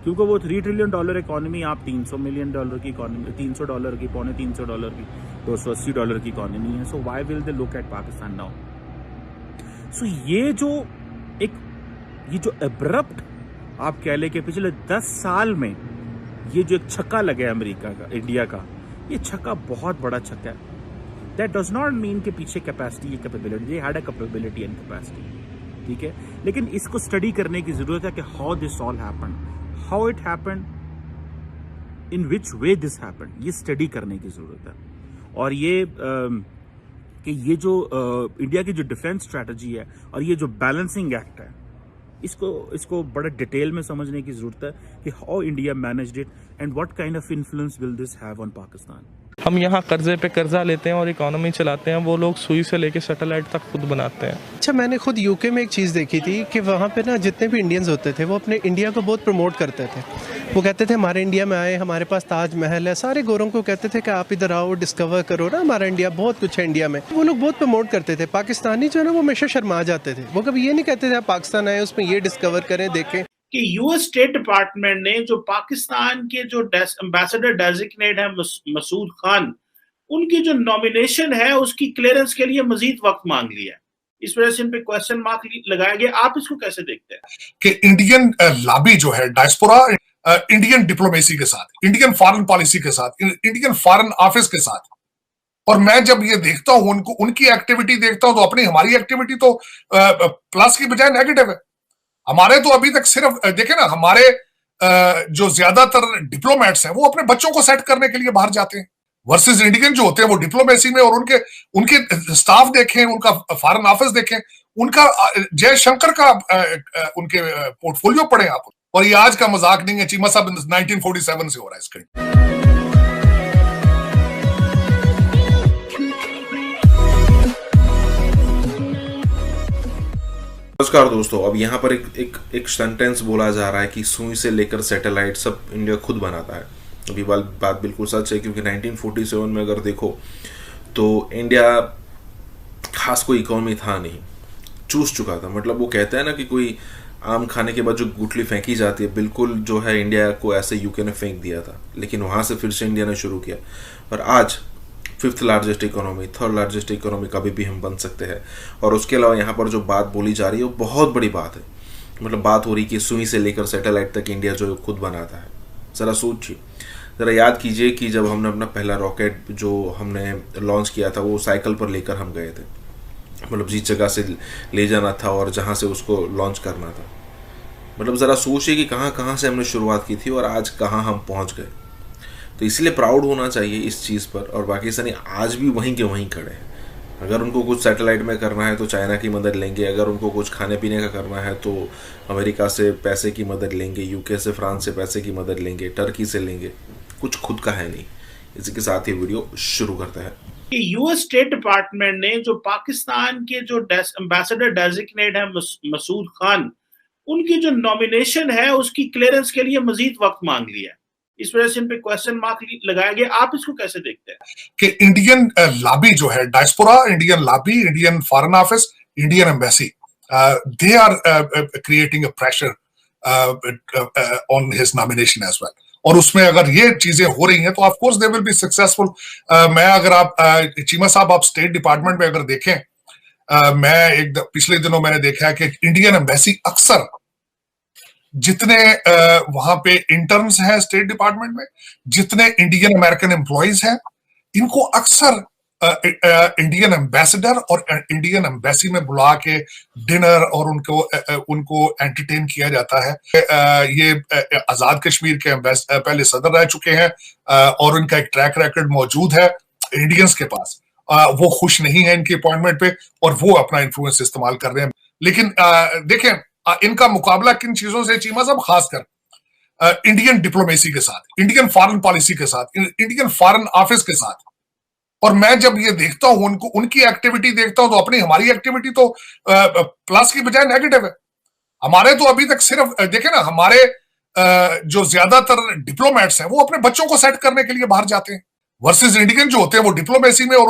क्योंकि वो $3 ट्रिलियन इकोनॉमी आप $300 मिलियन की इकोनॉमी, $300 की, $350 की, $280 की इकोनॉमी है। So why will they look at Pakistan now? So ये जो एब्रप्ट आप कह ले कि पिछले 10 साल में ये जो एक छक्का लगा है अमेरिका का इंडिया का, ये छक्का बहुत बड़ा छक्का है। दैट डज नॉट मीन कि पीछे कैपेसिटी या capability, they had a capability and capacity, ठीक है, लेकिन इसको स्टडी करने की जरूरत है कि how this all happened, how it happened, in which way this happened, ये स्टडी करने की जरूरत है। और ये कि ये जो इंडिया की जो डिफेंस स्ट्रैटेजी है और ये जो बैलेंसिंग एक्ट है, इसको बड़ा डिटेल में समझने की जरूरत है कि how India managed it and what kind of influence will this have on Pakistan. हम यहाँ कर्जे पे कर्जा लेते हैं और इकोनॉमी चलाते हैं, वो लोग सुई से लेके सैटेलाइट तक खुद बनाते हैं। अच्छा, मैंने खुद यूके में एक चीज़ देखी थी कि वहाँ पे ना जितने भी इंडियंस होते थे वो अपने इंडिया को बहुत प्रमोट करते थे। वो कहते थे हमारे इंडिया में आए, हमारे पास ताजमहल है, सारे गोरों को कहते थे कि आप इधर आओ, डिस्कवर करो ना हमारा इंडिया, बहुत कुछ है इंडिया में। वो लोग बहुत प्रमोट करते थे। पाकिस्तानी जो है ना वो हमेशा शर्मा जाते थे, वो कभी ये नहीं कहते थे आप पाकिस्तान आए उसमें ये डिस्कवर करें, देखें। कि यूएस स्टेट डिपार्टमेंट ने जो पाकिस्तान के जो एम्बेसडर डेजिग्नेट है मसूद खान, उनकी जो नॉमिनेशन है उसकी क्लियरेंस के लिए मजीद वक्त मांग लिया है। इस वजह से इन पे क्वेश्चन मार्क लगाया गया। आप इसको कैसे देखते हैं कि इंडियन लॉबी जो है डायस्पोरा इंडियन डिप्लोमेसी के साथ, इंडियन फॉरेन पॉलिसी के साथ, इंडियन फॉरेन ऑफिस के साथ, और मैं जब ये देखता हूं उनको, उनकी एक्टिविटी देखता हूं तो अपनी हमारी एक्टिविटी तो प्लस की बजाय नेगेटिव है। हमारे तो अभी तक सिर्फ देखे ना, हमारे जो ज्यादातर डिप्लोमेट्स हैं वो अपने बच्चों को सेट करने के लिए बाहर जाते हैं, वर्सेस इंडियन जो होते हैं वो डिप्लोमेसी में, और उनके स्टाफ देखें, उनका फॉरेन ऑफिस देखें, उनका जयशंकर का उनके पोर्टफोलियो पढ़े आप, और ये आज का मजाक नहीं है, चीमा साहब 1947 से हो रहा है इसका। नमस्कार दोस्तों, अब यहाँ पर एक सेंटेंस बोला जा रहा है कि सुई से लेकर सैटेलाइट सब इंडिया खुद बनाता है। अभी बात बिल्कुल सच है, क्योंकि 1947 में अगर देखो तो इंडिया खास कोई इकोनॉमी था नहीं, चूस चुका था। मतलब वो कहते हैं ना कि कोई आम खाने के बाद जो गुठली फेंकी जाती है, बिल्कुल जो है इंडिया को ऐसे यूके ने फेंक दिया था, लेकिन वहाँ से फिर से इंडिया ने शुरू किया, और आज 5th largest economy, 3rd largest economy कभी भी हम बन सकते हैं। और उसके अलावा यहाँ पर जो बात बोली जा रही है वो बहुत बड़ी बात है। मतलब बात हो रही कि सुई से लेकर सैटेलाइट तक इंडिया जो खुद बनाता है। ज़रा सोचिए, ज़रा याद कीजिए कि जब हमने अपना पहला रॉकेट जो हमने लॉन्च किया था वो साइकिल पर लेकर हम गए थे। मतलब जिस जगह से ले जाना था और जहाँ से उसको लॉन्च करना था। मतलब ज़रा सोचिए कि कहाँ से हमने शुरुआत की थी और आज कहाँ हम पहुँच गए। तो इसलिए प्राउड होना चाहिए इस चीज़ पर। और पाकिस्तानी आज भी वहीं के वहीं खड़े हैं। अगर उनको कुछ सैटेलाइट में करना है तो चाइना की मदद लेंगे, अगर उनको कुछ खाने पीने का करना है तो अमेरिका से पैसे की मदद लेंगे, यूके से, फ्रांस से पैसे की मदद लेंगे, टर्की से लेंगे। कुछ खुद का है नहीं। इसी के साथ ही वीडियो शुरू करता है। यूएस स्टेट डिपार्टमेंट ने जो पाकिस्तान के जो एम्बेसडर डेजिग्नेट है मसूद खान, उनकी जो नॉमिनेशन है उसकी क्लियरेंस के लिए मजीद वक्त मांग लिया। इस वजह से इन पे क्वेश्चन मार्क लगाया गया। आप इसको कैसे देखते हैं कि इंडियन लॉबी जो है diaspora, Indian lobby, Indian foreign office, Indian embassy, they are creating a pressure on his nomination as well. और उसमें अगर ये चीजें हो रही हैं तो of course they will be successful. मैं अगर आप चीमा साहब आप स्टेट डिपार्टमेंट में अगर देखें, मैं पिछले दिनों मैंने देखा है कि इंडियन एम्बेसी अक्सर जितने वहां पे इंटर्न्स हैं स्टेट डिपार्टमेंट में, जितने इंडियन अमेरिकन एम्प्लॉइज हैं, इनको अक्सर इंडियन एम्बेसडर और इंडियन एम्बेसी में बुला के डिनर और उनको एंटरटेन किया जाता है। ये आजाद कश्मीर के पहले सदर रह चुके हैं और उनका एक ट्रैक रिकॉर्ड मौजूद है इंडियंस के पास। वो खुश नहीं है इनकी अपॉइंटमेंट पे और वो अपना इन्फ्लुएंस इस्तेमाल कर रहे हैं। लेकिन देखें इनका मुकाबला किन चीजों से चीमा साहब, खासकर इंडियन डिप्लोमेसी के साथ, इंडियन फॉरेन पॉलिसी के साथ, इंडियन फॉरेन ऑफिस के साथ। और मैं जब ये देखता हूं उनकी एक्टिविटी देखता हूं तो अपनी हमारी एक्टिविटी तो प्लस की बजाय नेगेटिव है। हमारे तो अभी तक सिर्फ देखे ना, हमारे जो ज्यादातर डिप्लोमेट्स हैं वो अपने बच्चों को सेट करने के लिए बाहर जाते हैं, वर्सेस इंडियन जो होते हैं वो डिप्लोमेसी में, और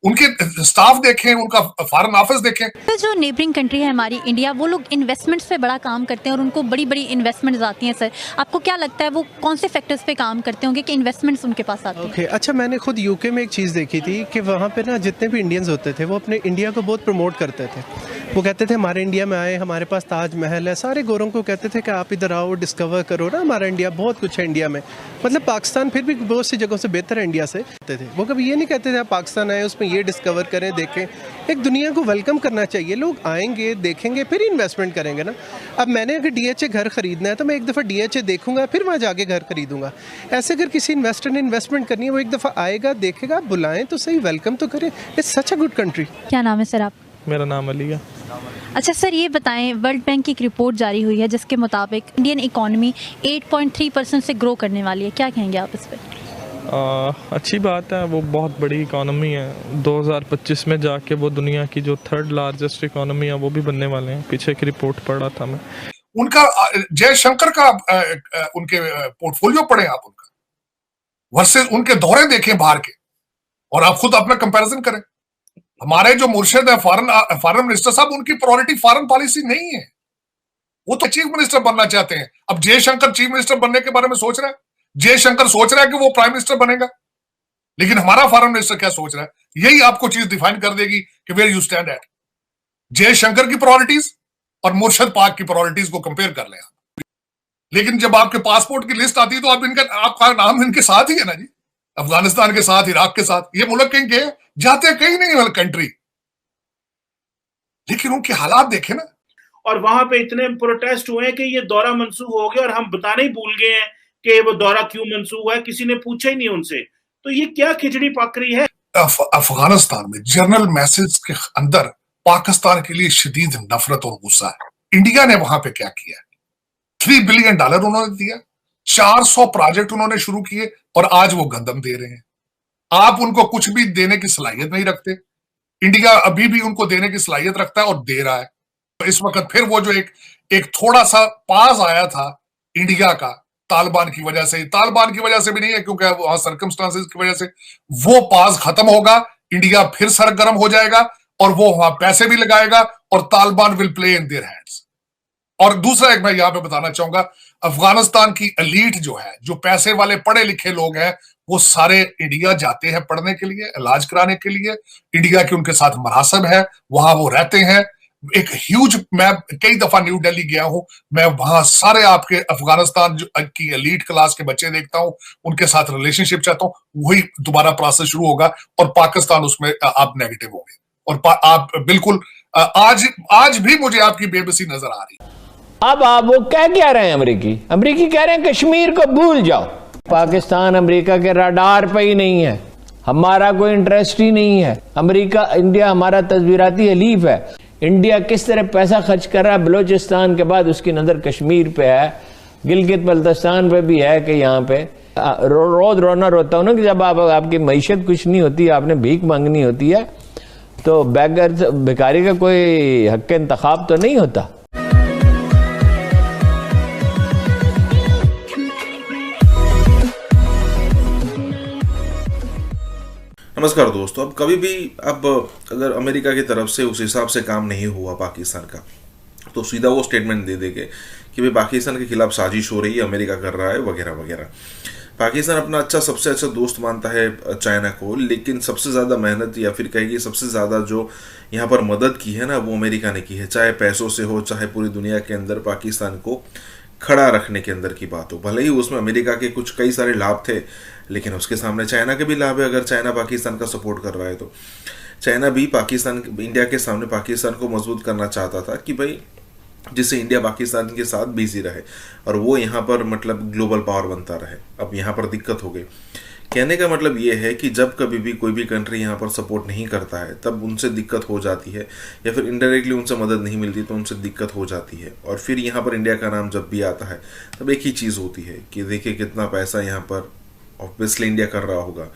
उनके स्टाफ देखें, उनका फॉरेन ऑफिस देखें। तो जो नेबरिंग कंट्री है हमारी इंडिया, वो लोग इन्वेस्टमेंट्स पे बड़ा काम करते हैं और उनको बड़ी बड़ी इन्वेस्टमेंट्स आती हैं। सर आपको क्या लगता है वो कौन से फैक्टर्स पे काम करते होंगे कि इन्वेस्टमेंट्स उनके पास आती हैं? ओके, अच्छा, मैंने खुद यूके में एक चीज़ देखी थी कि वहाँ पे ना जितने भी इंडियंस होते थे वो अपने इंडिया को बहुत प्रमोट करते थे। वो कहते थे हमारे इंडिया में आए, हमारे पास ताजमहल है। सारे गोरों को कहते थे कि आप इधर आओ, डिस्कवर करो ना, हमारा इंडिया बहुत कुछ है इंडिया में। मतलब पाकिस्तान फिर भी बहुत सी जगहों से बेहतर है इंडिया से। वो कभी ये नहीं कहते थे आप पाकिस्तान आए, उसमें ये डिस्कवर करें, देखें। एक दुनिया को वेलकम करना चाहिए। लोग आएंगे, देखेंगे, फिर इन्वेस्टमेंट करेंगे ना। अब मैंने अगर DHA घर खरीदना है तो मैं एक दफ़ा DHA देखूंगा, फिर वहाँ जाके घर खरीदूंगा। ऐसे अगर किसी इन्वेस्टर ने इन्वेस्टमेंट करनी है, वो एक दफ़ा आएगा, देखेगा, बुलाएं तो सही, वेलकम तो करें। It's such a good country. क्या नाम है सर आप? मेरा नाम अली है। अच्छा सर, ये बताएं, वर्ल्ड बैंक की एक रिपोर्ट जारी हुई है जिसके मुताबिक इंडियन इकोनॉमी 8.3% से ग्रो करने वाली है। क्या कहेंगे आप इस पर? अच्छी बात है, वो बहुत बड़ी इकोनॉमी है। 2025 में जाके वो दुनिया की जो 3rd लार्जेस्ट इकोनॉमी है वो भी बनने वाले हैं। पीछे एक रिपोर्ट पढ़ा था मैं। उनका जयशंकर का उनके पोर्टफोलियो पढ़े आप, उनका वर्सेस उनके दौरे देखें बाहर के, और आप खुद अपना कंपैरिजन करें। हमारे जो मुर्शिद है फॉरेन मिनिस्टर साहब, उनकी प्रायोरिटी फॉरेन पॉलिसी नहीं है। वो तो चीफ मिनिस्टर बनना चाहते हैं। अब जयशंकर चीफ मिनिस्टर बनने के बारे में सोच रहा है, जयशंकर सोच रहा है कि वो प्राइम मिनिस्टर बनेगा, लेकिन हमारा फॉरेन मिनिस्टर क्या सोच रहा है, यही आपको चीज डिफाइन कर देगी कि where you stand at. Jaishankar की प्रायोरिटीज और मुर्शद पाक की प्रायोरिटीज को कंपेयर कर लें आप। लेकिन जब आपके पासपोर्ट की लिस्ट आती है तो आपका नाम इनके साथ ही है ना जी, अफगानिस्तान के साथ, इराक के साथ। ये मुल्क कहीं गए, जाते कहीं नहीं वाला कंट्री, लेकिन उनके हालात देखे ना। और वहां पे इतने प्रोटेस्ट हुए कि ये दौरा मंसूख हो गया और हम बताने ही भूल गए हैं कि वो दौरा क्यों मंसूख हुआ है, किसी ने पूछा ही नहीं उनसे। तो ये क्या खिचड़ी पक रही है। अफगानिस्तान में जर्नल मैसेज के अंदर पाकिस्तान के लिए शदीद नफरत और गुस्सा है। इंडिया ने वहां पे क्या किया? $3 बिलियन उन्होंने दिया, 400 प्रोजेक्ट उन्होंने शुरू किए और आज वो गंदम दे रहे हैं। आप उनको कुछ भी देने की सलाहियत नहीं रखते। इंडिया अभी भी उनको देने की सलाहियत रखता है और दे रहा है। तो इस वक्त फिर वो जो एक थोड़ा सा पास आया था इंडिया का तालिबान की वजह से भी नहीं है, क्योंकि वहां सर्कमस्टांसेस की वजह से वो पास खत्म होगा। इंडिया फिर सरगर्म हो जाएगा और वो वहां पैसे भी लगाएगा और Taliban will play in their hands. और दूसरा एक मैं यहां पे बताना चाहूंगा, अफगानिस्तान की एलीट जो है, जो पैसे वाले पढ़े लिखे लोग हैं, वो सारे इंडिया जाते हैं पढ़ने के लिए, इलाज कराने के लिए। इंडिया के उनके साथ मरासब है, वहां वो रहते हैं। एक ह्यूज, मैं कई दफा न्यू दिल्ली गया हूं, मैं वहां सारे आपके अफगानिस्तान की एलीट क्लास के बच्चे देखता हूं, उनके साथ रिलेशनशिप चाहता हूं। वही दोबारा प्रोसेस शुरू होगा और पाकिस्तान उसमें आप नेगेटिव होंगे। और आप बिल्कुल आज भी मुझे आपकी बेबसी नजर आ रही है। अब आप वो क्या रहे हैं? अमरीकी कह रहे हैं कश्मीर को भूल जाओ। पाकिस्तान अमेरिका के रडार पे ही नहीं है, हमारा कोई इंटरेस्ट ही नहीं है। इंडिया हमारा तस्वीराती हलीफ है। इंडिया किस तरह पैसा खर्च कर रहा है बलूचिस्तान के बाद, उसकी नजर कश्मीर पे है, गिलगित बल्तिस्तान पे भी है। कि यहाँ पे रोज रोना रोता हूँ ना कि जब आपकी मईशत कुछ नहीं होती, आपने भीख मांगनी होती है, तो भिखारी का कोई हक इंतखाब तो नहीं होता। नमस्कार दोस्तों, अब कभी भी अगर अमेरिका की तरफ से उस हिसाब से काम नहीं हुआ पाकिस्तान का, तो सीधा वो स्टेटमेंट दे देंगे कि भाई पाकिस्तान के खिलाफ साजिश हो रही है, अमेरिका कर रहा है वगैरह वगैरह। पाकिस्तान अपना सबसे अच्छा दोस्त मानता है चाइना को, लेकिन सबसे ज़्यादा मेहनत या फिर कहेगी सबसे ज़्यादा जो यहाँ पर मदद की है ना, वो अमेरिका ने की है। चाहे पैसों से हो, चाहे पूरी दुनिया के अंदर पाकिस्तान को खड़ा रखने के अंदर की बात हो। भले ही उसमें अमेरिका के कई सारे लाभ थे, लेकिन उसके सामने चाइना के भी लाभ है। अगर चाइना पाकिस्तान का सपोर्ट कर रहा है तो चाइना भी इंडिया के सामने पाकिस्तान को मजबूत करना चाहता था कि भाई जिससे इंडिया पाकिस्तान के साथ बिजी रहे और वो यहाँ पर मतलब ग्लोबल पावर बनता रहे। अब यहाँ पर दिक्कत हो गई। कहने का मतलब ये है कि जब कभी भी कोई भी कंट्री यहाँ पर सपोर्ट नहीं करता है, तब उनसे दिक्कत हो जाती है, या फिर इनडायरेक्टली उनसे मदद नहीं मिलती तो उनसे दिक्कत हो जाती है। और फिर यहाँ पर इंडिया का नाम जब भी आता है, तब एक ही चीज़ होती है कि देखिए कितना पैसा यहाँ पर ऑब्वियसली इंडिया कर रहा होगा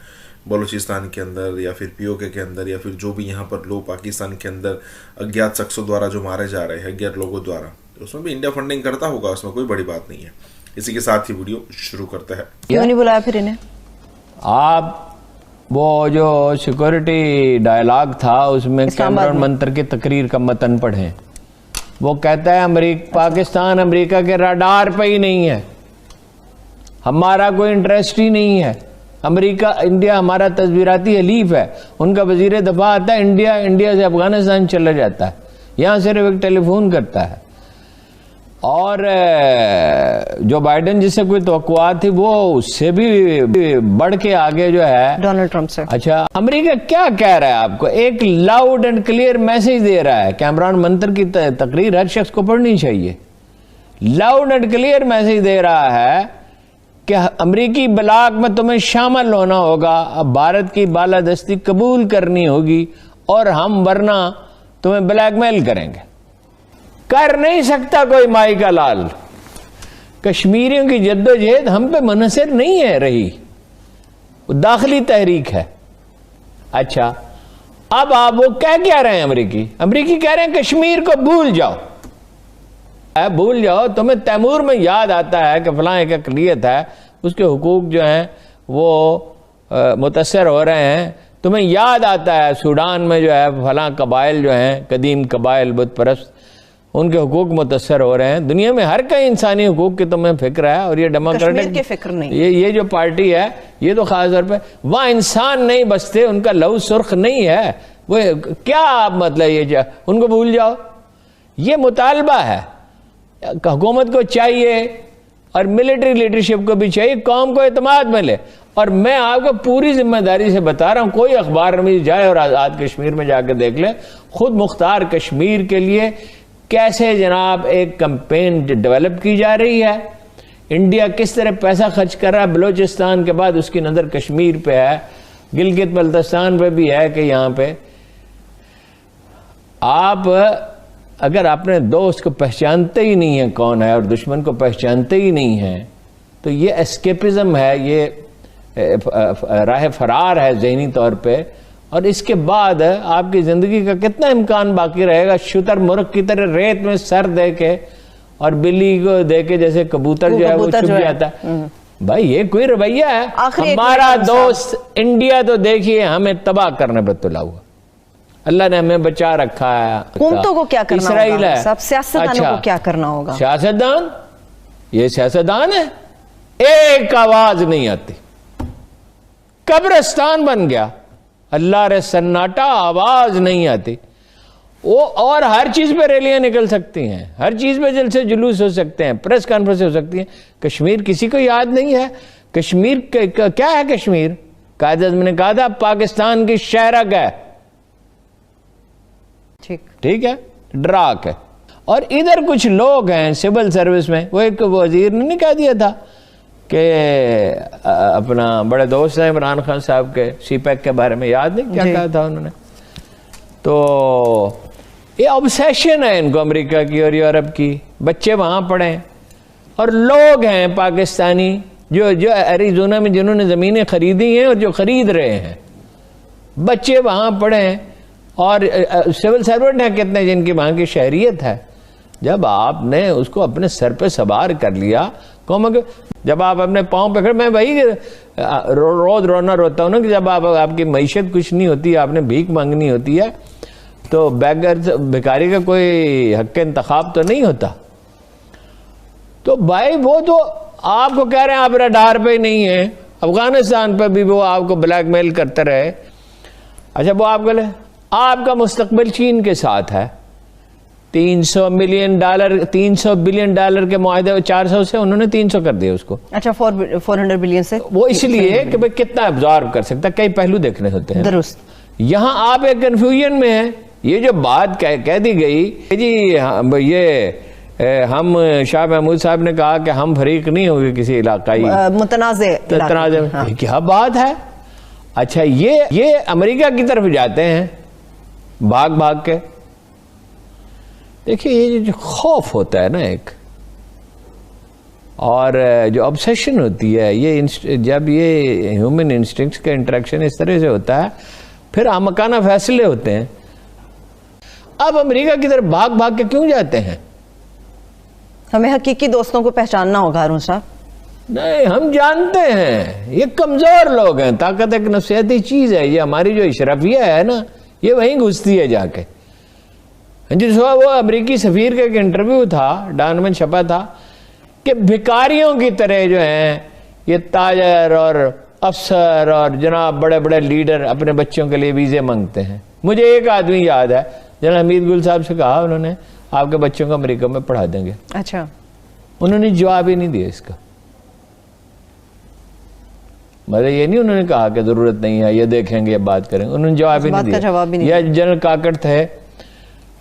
बलूचिस्तान के अंदर, या फिर पीओके के अंदर, या फिर जो भी यहाँ पर लोग पाकिस्तान के अंदर अज्ञात शख्सों द्वारा जो मारे जा रहे हैं, अज्ञात लोगों द्वारा, उसमें भी इंडिया फंडिंग करता होगा। उसमें कोई बड़ी बात नहीं है। इसी के साथ ही वीडियो शुरू करते हैं। क्यों नहीं बुलाया फिर इन्हें? आप वो जो सिक्योरिटी डायलॉग था उसमें कैमरन मंत्र की तकरीर का मतन पढ़ें। वो कहता है पाकिस्तान अमेरिका के रडार पे ही नहीं है, हमारा कोई इंटरेस्ट ही नहीं है। इंडिया हमारा तस्वीराती हलीफ है। उनका वजीर दफा आता है इंडिया से अफगानिस्तान चला जाता है, यहाँ सिर्फ एक टेलीफोन करता है। और जो बाइडेन जिससे कोई तवक्कुआत थी, वो उससे भी बढ़ के आगे जो है डोनाल्ड ट्रंप से। अच्छा, अमेरिका क्या कह रहा है आपको? एक लाउड एंड क्लियर मैसेज दे रहा है। कैमरन मंत्र की तकरीर हर शख्स को पढ़नी चाहिए। लाउड एंड क्लियर मैसेज दे रहा है कि अमरीकी ब्लॉक में तुम्हें शामिल होना होगा, अब भारत की बालादस्ती कबूल करनी होगी और हम वरना तुम्हें ब्लैकमेल करेंगे। कर नहीं सकता कोई माई का लाल। कश्मीरियों की जद्दोजहद हम पे मुनहसर नहीं है रही, दाखिली तहरीक है। अच्छा, अब आप वो क्या रहे हैं? अमरीकी कह रहे हैं कश्मीर को भूल जाओ। तुम्हें तैमूर में याद आता है कि फलां एक अक़लियत है, उसके हुकूक जो हैं वो मुतासर हो रहे हैं। तुम्हें याद आता है सूडान में जो है फलां कबाइल जो हैं, कदीम कबाइल बुत परस्त, उनके हुकूक मुतासर हो रहे हैं। दुनिया में हर कई इंसानी हुकूक की तुम्हें फिक्र है, और ये डेमोक्रेटिक के फिक्र नहीं। ये जो पार्टी है, ये तो खास तौर पे वहाँ इंसान नहीं बसते, उनका लहू सुर्ख नहीं है। वो क्या मतलब ये उनको भूल जाओ। ये मुतालबा है, हुकूमत को चाहिए और मिलिट्री लीडरशिप को भी चाहिए, कौम को एतमाद मिले। और मैं आपको पूरी जिम्मेदारी से बता रहा हूं, कोई अखबार में जाए और आज़ाद कश्मीर में जाकर देख ले, खुद मुख्तार कश्मीर के लिए कैसे जनाब एक कैंपेन डेवलप की जा रही है। इंडिया किस तरह पैसा खर्च कर रहा है, बलूचिस्तान के बाद उसकी नज़र कश्मीर पे है, गिलगित बल्तिस्तान पे भी है कि यहाँ पे आप अगर अपने दोस्त को पहचानते ही नहीं है कौन है और दुश्मन को पहचानते ही नहीं है, तो ये एस्केपिज्म है, ये राह फरार है ज़हनी तौर पे। और इसके बाद आपकी ज़िंदगी का कितना इम्कान बाकी रहेगा शुतर मुर्ग की तरह रेत में सर दे के और बिल्ली को दे के, जैसे कबूतर जो है वो छुप जाता है। भाई ये कोई रवैया है? हमारा दोस्त इंडिया तो देखिए हमें तबाह करने पर तुला हुआ, अल्लाह ने हमें बचा रखा है। हुकूमतों को क्या करना इसराइल होगा? है, सब सियासतदानों को क्या करना होगा? सियासतदान, ये सियासतदान है, एक आवाज नहीं आती, कब्रिस्तान बन गया, अल्लाह रे सन्नाटा, आवाज नहीं आती। वो और हर चीज पे रैलियां निकल सकती हैं, हर चीज पे जलसे जुलूस हो सकते हैं, प्रेस कॉन्फ्रेंस हो सकती है। कश्मीर किसी को याद नहीं है। कश्मीर क्या है? कश्मीर कायद आज़म ने कहा था पाकिस्तान की शहरक है, ठीक है, ड्राक है। और इधर कुछ लोग हैं सिविल सर्विस में, वो एक वजीर ने नहीं कह दिया था कि अपना बड़े दोस्त हैं इमरान खान साहब के, सीपैक के बारे में, याद नहीं क्या कहा था उन्होंने? तो ये ऑब्सेशन है इनको अमेरिका की और यूरोप की। बच्चे वहाँ पढ़े और लोग हैं पाकिस्तानी जो एरिज़ोना में जिन्होंने ज़मीनें खरीदी हैं और जो खरीद रहे हैं, बच्चे वहाँ पढ़े और सिविल सर्वेंट हैं कितने जिनकी वहाँ की शहरियत है। जब आपने उसको अपने सर पे सवार कर लिया, जब आप अपने पाँव पे खड़े, मैं वही रोज रोना रोता हूँ ना कि जब आपकी मईशत कुछ नहीं होती, आपने भीख मांगनी होती है, तो भिखारी का कोई हक इंतखाब तो नहीं होता। तो भाई वो तो आपको कह रहे हैं आप रडार पे नहीं है, अफगानिस्तान पे भी वो आपको ब्लैकमेल करते रहे। अच्छा वो आपको ले, आपका मुस्तकबिल चीन के साथ है, $300 बिलियन के मुआहदे 400 से उन्होंने 300 कर दिया उसको। अच्छा 400 बिलियन से वो इसलिए कि भाई कितना एब्जॉर्ब कर सकता, कई पहलू देखने होते हैं। दुरुस्त। यहाँ आप एक कंफ्यूजन में हैं। ये जो बात कह दी गई जी, ये हम शाह महमूद साहब ने कहा कि हम फरीक नहीं होंगे किसी इलाकाई मुतनाज़े हाँ। क्या बात है? अच्छा ये अमेरिका की तरफ जाते हैं भाग भाग के। देखिए ये जो खौफ होता है ना एक, और जो ऑब्सेशन होती है, ये जब ये ह्यूमन इंस्टिंक्ट्स का इंटरेक्शन इस तरह से होता है, फिर आमकाना फैसले होते हैं। अब अमेरिका की तरफ भाग भाग के क्यों जाते हैं? हमें हकीकी दोस्तों को पहचानना होगा हारून साहब। नहीं, हम जानते हैं ये कमजोर लोग हैं। ताकत एक नफसियाती चीज है, ये हमारी जो इशरफिया है ना, ये वहीं घुसती है जाके। जिस वो अमेरिकी सफीर का एक इंटरव्यू था, डॉन में छपा था कि भिखारियों की तरह जो हैं ये ताजर और अफसर और जनाब बड़े बड़े लीडर अपने बच्चों के लिए वीजे मांगते हैं। मुझे एक आदमी याद है, जनाब हमीद गुल साहब से कहा उन्होंने, आपके बच्चों को अमेरिका में पढ़ा देंगे। अच्छा, उन्होंने जवाब ही नहीं दिया इसका। मतलब ये नहीं उन्होंने कहा कि जरूरत नहीं है, ये देखेंगे, ये बात करेंगे, उन्होंने जवाब ही नहीं दिया। यह जनरल काकड़ थे,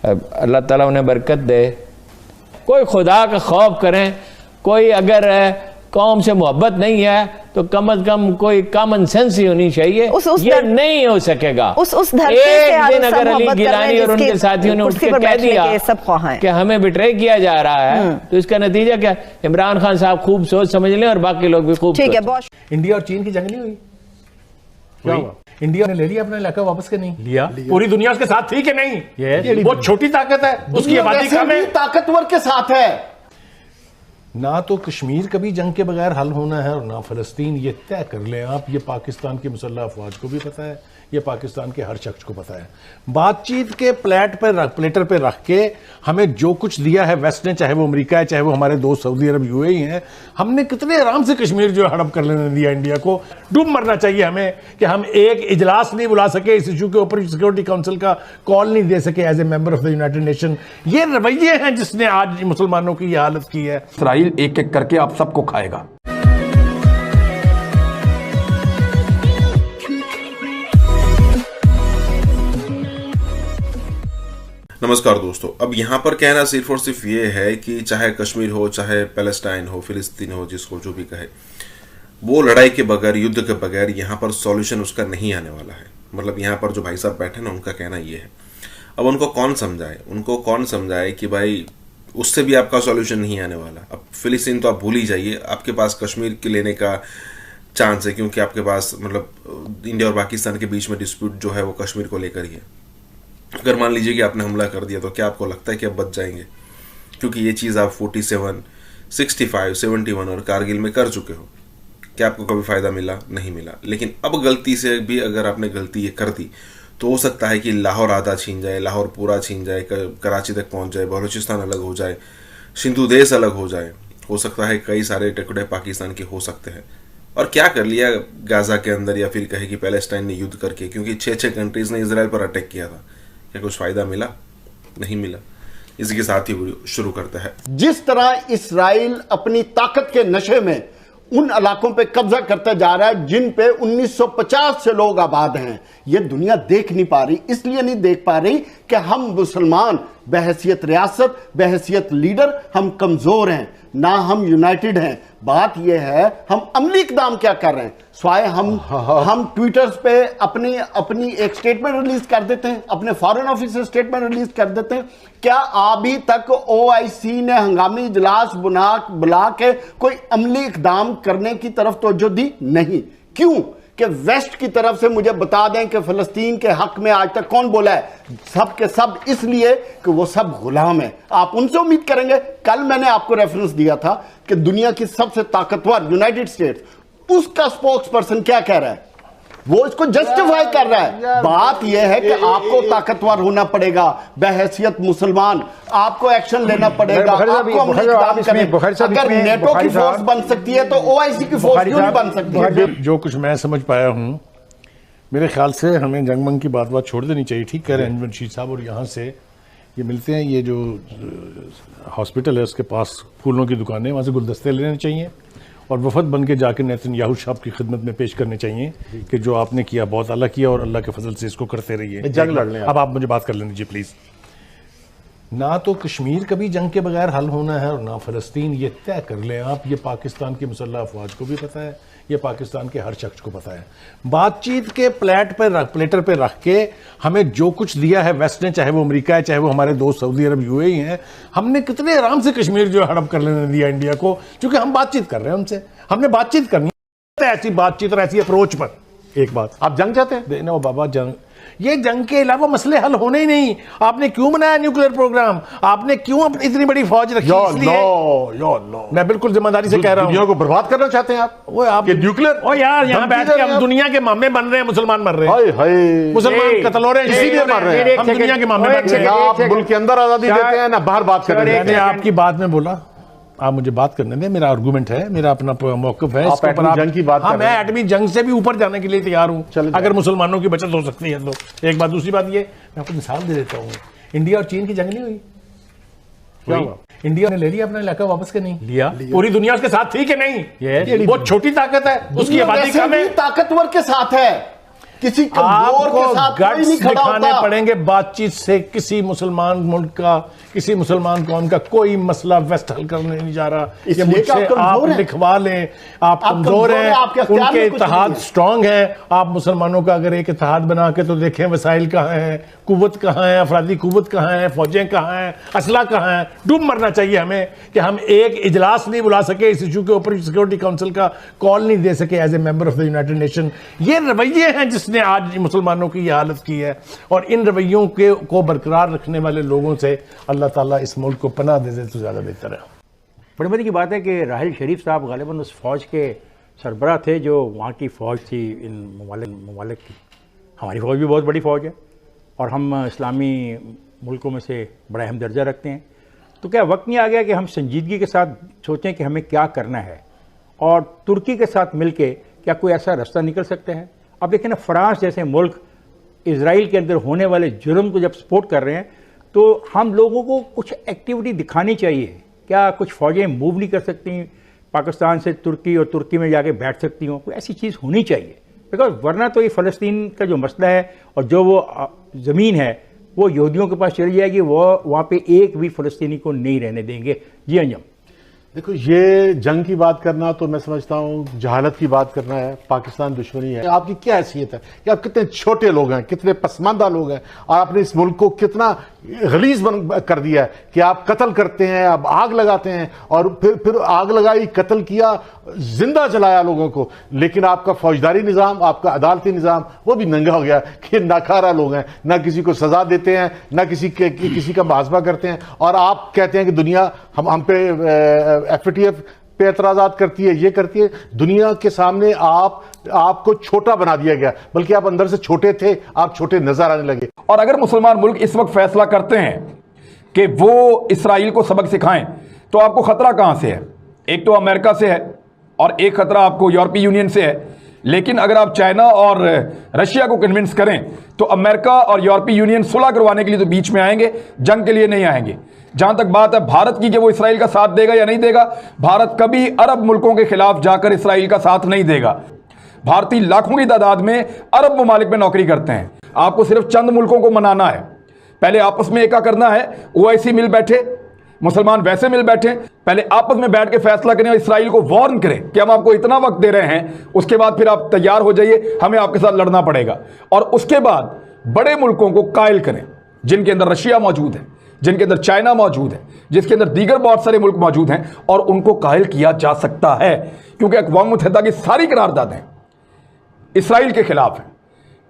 अल्लाह ताला उन्हें बरकत दे। कोई खुदा का खौफ करें, कोई अगर कौम से मोहब्बत नहीं है तो कम से कम कोई कॉमन सेंस ही होनी चाहिए। ये नहीं हो सकेगा। उस धरती से एक दिन अगर अली गिलानी और उनके साथियों ने उठ के कह दिया कि हमें बिट्रे किया जा रहा है, तो इसका नतीजा क्या? इमरान खान साहब खूब सोच समझ लें और बाकी लोग भी खूब। ठीक है। इंडिया और चीन की जंग नहीं हुई? क्या हुआ? इंडिया ने ले लिया अपना इलाका वापस के नहीं लिया? पूरी दुनिया उसके साथ थी कि नहीं? वो छोटी ताकत है, उसकी आबादी कम है, ताकतवर के साथ है। ना तो कश्मीर कभी जंग के बगैर हल होना है और ना फ़लस्तीन, ये तय कर लें आप। ये पाकिस्तान की मुसल्लह अफवाज को भी पता है, ये पाकिस्तान के हर शख्स को पता है। बातचीत के प्लेटर पे रख के हमें जो कुछ दिया है वेस्ट ने, चाहे वो अमेरिका है, चाहे वो हमारे दोस्त सऊदी अरब यूएई हैं, हमने कितने आराम से कश्मीर जो हड़प कर लेने दिया इंडिया को। डूब मरना चाहिए हमें कि हम एक इजलास नहीं बुला सके इस इशू के ऊपर, सिक्योरिटी काउंसिल का कॉल नहीं दे सके as a member of the United Nation. ये रवैये हैं जिसने आज मुसलमानों की ये हालत की है। इसराइल एक एक करके आप सबको खाएगा। नमस्कार दोस्तों, अब यहाँ पर कहना सिर्फ और सिर्फ ये है कि चाहे कश्मीर हो, चाहे पैलेस्टाइन हो, फिलिस्तीन हो, जिसको जो भी कहे, वो लड़ाई के बगैर, युद्ध के बगैर यहाँ पर सॉल्यूशन उसका नहीं आने वाला है। मतलब यहाँ पर जो भाई साहब बैठे ना, उनका कहना ये है। अब उनको कौन समझाए कि भाई उससे भी आपका सॉल्यूशन नहीं आने वाला। अब फिलिस्तीन तो आप भूल ही जाइए, आपके पास कश्मीर के लेने का चांस है, क्योंकि आपके पास मतलब इंडिया और पाकिस्तान के बीच में डिस्प्यूट जो है वो कश्मीर को लेकर ही है। अगर मान लीजिए कि आपने हमला कर दिया तो क्या आपको लगता है कि अब बच जाएंगे? क्योंकि ये चीज़ आप 47, 65, 71 और कारगिल में कर चुके हो। क्या आपको कभी फ़ायदा मिला? नहीं मिला। लेकिन अब गलती से भी अगर आपने गलती ये कर दी तो हो सकता है कि लाहौर आधा छीन जाए, लाहौर पूरा छीन जाए, कराची तक पहुंच जाए, बलूचिस्तान अलग हो जाए, सिंधु देश अलग हो जाए। हो सकता है कई सारे टुकड़े पाकिस्तान के हो सकते हैं। और क्या कर लिया गाजा के अंदर, या फिर कहे कि पैलेस्टाइन ने युद्ध करके, क्योंकि 6 कंट्रीज ने इसराइल पर अटैक किया था। क्या कुछ फायदा मिला? नहीं मिला। इसी के साथ ही वीडियो शुरू करता है। जिस तरह इसराइल अपनी ताकत के नशे में उन इलाकों पे कब्जा करता जा रहा है जिन पे 1950 से लोग आबाद हैं, ये दुनिया देख नहीं पा रही। इसलिए नहीं देख पा रही कि हम मुसलमान बहैसियत रियासत, बहैसियत लीडर हम कमजोर हैं, ना हम यूनाइटेड हैं। बात यह है हम अमली इकदाम क्या कर रहे हैं, स्वाय हम ट्विटर्स पे अपनी एक स्टेटमेंट रिलीज कर देते हैं, अपने फॉरेन ऑफिस से स्टेटमेंट रिलीज कर देते हैं। क्या अभी तक OIC ने हंगामी इजलास बुला के कोई अमली इकदाम करने की तरफ तवज्जो दी? नहीं। क्यों? कि वेस्ट की तरफ से मुझे बता दें कि फिलिस्तीन के हक में आज तक कौन बोला है? सब के सब इसलिए कि वो सब गुलाम है। आप उनसे उम्मीद करेंगे? कल मैंने आपको रेफरेंस दिया था कि दुनिया की सबसे ताकतवर यूनाइटेड स्टेट्स, उसका स्पोक्स पर्सन क्या कह रहा है? वो इसको जस्टिफाई कर रहा है। बात यह है कि आपको ताकतवर होना पड़ेगा, बहैसियत मुसलमान आपको एक्शन लेना पड़ेगा, आपको अमली इक़दाम करने। अगर नेटो की फोर्स बन सकती है तो OIC की फोर्स क्यों नहीं बन सकती? जो कुछ मैं समझ पाया हूं, मेरे ख्याल से हमें जंगमंग की बात छोड़ देनी चाहिए। ठीक कह रहे हैं रशीद साहब। और यहाँ से ये मिलते हैं, ये जो हॉस्पिटल है उसके पास फूलों की दुकान है, वहाँ से गुलदस्ते लेने चाहिए और वफद बन के जाके नेतन्याहू साहब की खिदमत में पेश करने चाहिए कि जो आपने किया बहुत अल्लाह किया और अल्लाह के फजल से इसको करते रहिए। जंग लड़ने। अब आप मुझे बात कर लेने दीजिए प्लीज़। ना तो कश्मीर कभी जंग के बगैर हल होना है और ना फ़लस्तीन, ये तय कर लें आप। ये पाकिस्तान की मुसल्लह अफवाज को भी पता है, ये पाकिस्तान के हर शख्स को पता है। बातचीत के प्लेटर पे रख के हमें जो कुछ दिया है वेस्ट ने, चाहे वो अमेरिका है, चाहे वो हमारे दोस्त सऊदी अरब यूएई हैं, हमने कितने आराम से कश्मीर जो हड़प कर लेने दिया इंडिया को, क्योंकि हम बातचीत कर रहे हैं उनसे। हमने बातचीत करनी है, ऐसी बातचीत और ऐसी अप्रोच पर। एक बात, आप जंग चाहते हैं? ना बाबा, ये जंग के अलावा मसले हल होने ही नहीं। आपने क्यों बनाया न्यूक्लियर प्रोग्राम? आपने क्यों इतनी बड़ी फौज रखी? मैं बिल्कुल जिम्मेदारी से कह रहा हूँ। दुनिया को बर्बाद करना चाहते हैं आप? वो आप न्यूक्लियर, ओ यार, यहाँ बैठ के हम दुनिया के मामले बन रहे हैं, मुसलमान मर रहे हैं, मुसलमान कत्ल हो रहे हैं, इसीलिए मर रहे हैं। हम दुनिया के मामले बन रहे हैं। आप मुल्क के अंदर आजादी देते हैं ना बाहर बात कर रहे हैं। मैंने आपकी बात में बोला, आप मुझे बात करने दें। मेरा आर्गूमेंट है, मेरा अपना मौक़िफ़ है। आप एटमी जंग की बात कर रहे हैं। मैं एटमी जंग से भी ऊपर जाने के लिए तैयार हूं अगर मुसलमानों की बचत हो सकती है तो। एक बात। दूसरी बात ये, मैं आपको मिसाल दे देता हूं, इंडिया और चीन की जंग नहीं हुई। क्या हुआ? इंडिया ने ले लिया अपना इलाका वापस के नहीं लिया? पूरी दुनिया उसके साथ थी कि नहीं? वो छोटी ताकत है, उसकी आबादी कम है, ताकतवर के साथ है, किसी कमजोर के साथ कोई नहीं खड़ा होता। दिखाने पड़ेंगे बातचीत से। किसी मुसलमान मुल्क का, किसी मुसलमान कौम का कोई मसला वेस्ट हल करने नहीं जा रहा। ये मुझसे आप लिखवा लें, आप कमजोर हैं, उनके इत्तेहाद स्ट्रांग है। आप मुसलमानों का अगर एक इत्तेहाद बना के तो देखें वसाइल कहाँ हैं, कुव्वत कहाँ है, अफरादी कुव्वत कहाँ है, फौजें कहाँ हैं, असला कहाँ है। डूब मरना चाहिए हमें कि हम एक इजलास नहीं बुला सके इस इशू के ऊपर, सिक्योरिटी काउंसिल का कॉल नहीं दे सके as a member of the United Nation. ये रवैये हैं जिसने आज मुसलमानों की ये हालत की है। और इन रवैयों को बरकरार रखने वाले लोगों से अल्लाह ताला इस मुल्क को पनाह दे दे तो ज्यादा बेहतर है। बड़ी मजे की बात है कि राहिल शरीफ साहब गालिबन उस फौज के सरबराह थे जो वहाँ की फ़ौज थी इन ममालिक की। हमारी फ़ौज भी बहुत बड़ी फ़ौज है और हम इस्लामी मुल्कों में से बड़ा अहम दर्जा रखते हैं। तो क्या वक्त नहीं आ गया कि हम संजीदगी के साथ सोचें कि हमें क्या करना है और तुर्की के साथ मिलके क्या कोई ऐसा रास्ता निकल सकता है? अब देखें ना, फ्रांस जैसे मुल्क इजराइल के अंदर होने वाले जुर्म को जब सपोर्ट कर रहे हैं तो हम लोगों को कुछ एक्टिविटी दिखानी चाहिए। क्या कुछ फ़ौजें मूव नहीं कर सकती पाकिस्तान से तुर्की और तुर्की में जाके बैठ सकती हों? कोई ऐसी चीज़ होनी चाहिए, बिकॉज वरना तो ये फ़लस्तीन का जो मसला है और जो वो ज़मीन है वो यहूदियों के पास चली जाएगी, वो वहाँ पे एक भी फ़लस्तीनी को नहीं रहने देंगे। जी अंजम, देखो, ये जंग की बात करना तो मैं समझता हूँ जहालत की बात करना है, पाकिस्तान दुश्मनी है। आपकी क्या हैसियत है कि आप कितने छोटे लोग हैं, कितने पसमानदा लोग हैं और आपने इस मुल्क को कितना गलीज कर दिया है कि आप कत्ल करते हैं, आप आग लगाते हैं और फिर आग लगाई, कत्ल किया, जिंदा जलाया लोगों को, लेकिन आपका फौजदारी निज़ाम, आपका अदालती निज़ाम वो भी नंगा हो गया कि नाकारा लोग हैं, ना किसी को सजा देते हैं, ना किसी का मुहासबा करते हैं। और आप कहते हैं कि दुनिया हम पे FATF पे एतराज़ात करती है, ये करती है। दुनिया के सामने आपको छोटा बना दिया गया, बल्कि आप अंदर से छोटे थे, आप छोटे नजर आने लगे। और अगर मुसलमान मुल्क इस वक्त फैसला करते हैं कि वो इसराइल को सबक सिखाएं, तो आपको खतरा कहां से है? एक तो अमेरिका से है और एक खतरा आपको यूरोपीय यूनियन से है। लेकिन अगर आप चाइना और रशिया को कन्विंस करें तो अमेरिका और यूरोपीय यूनियन सुलह करवाने के लिए तो बीच में आएंगे, जंग के लिए नहीं आएंगे। जहां तक बात है भारत की कि वो इसराइल का साथ देगा या नहीं देगा, भारत कभी अरब मुल्कों के खिलाफ जाकर इसराइल का साथ नहीं देगा। भारतीय लाखों की तादाद में अरब ममालिक में नौकरी करते हैं। आपको सिर्फ चंद मुल्कों को मनाना है, पहले आपस में एका करना है। OIC मिल बैठे, मुसलमान वैसे मिल बैठे, पहले आपस में बैठ के फैसला करें और इसराइल को वार्न करें कि हम आपको इतना वक्त दे रहे हैं, उसके बाद फिर आप तैयार हो जाइए, हमें आपके साथ लड़ना पड़ेगा। और उसके बाद बड़े मुल्कों को कायल करें, जिनके अंदर रशिया मौजूद है, जिनके अंदर चाइना मौजूद है, जिसके अंदर दीगर बहुत सारे मुल्क मौजूद हैं, और उनको कायल किया जा सकता है, क्योंकि अक़वाम मुत्तहिदा की सारी करारदादें इसराइल के खिलाफ हैं।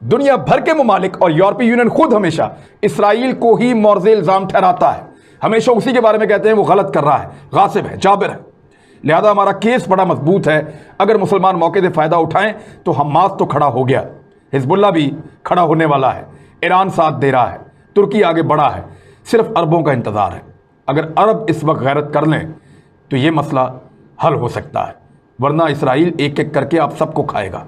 दुनिया भर के ममालिक और यूरोपीय यूनियन खुद हमेशा इसराइल को ही मौर्ज़े इल्ज़ाम ठहराता है, हमेशा उसी के बारे में कहते हैं वो गलत कर रहा है, गासिब है, जाबिर है। लिहाजा हमारा केस बड़ा मजबूत है। अगर मुसलमान मौके से फ़ायदा उठाएं तो हमास तो खड़ा हो गया, हिजबुल्लाह भी खड़ा होने वाला है, ईरान साथ दे रहा है, तुर्की आगे बढ़ा है, सिर्फ अरबों का इंतज़ार है। अगर अरब इस वक्त गैरत कर लें तो ये मसला हल हो सकता है, वरना इसराइल एक एक करके आप सबको खाएगा।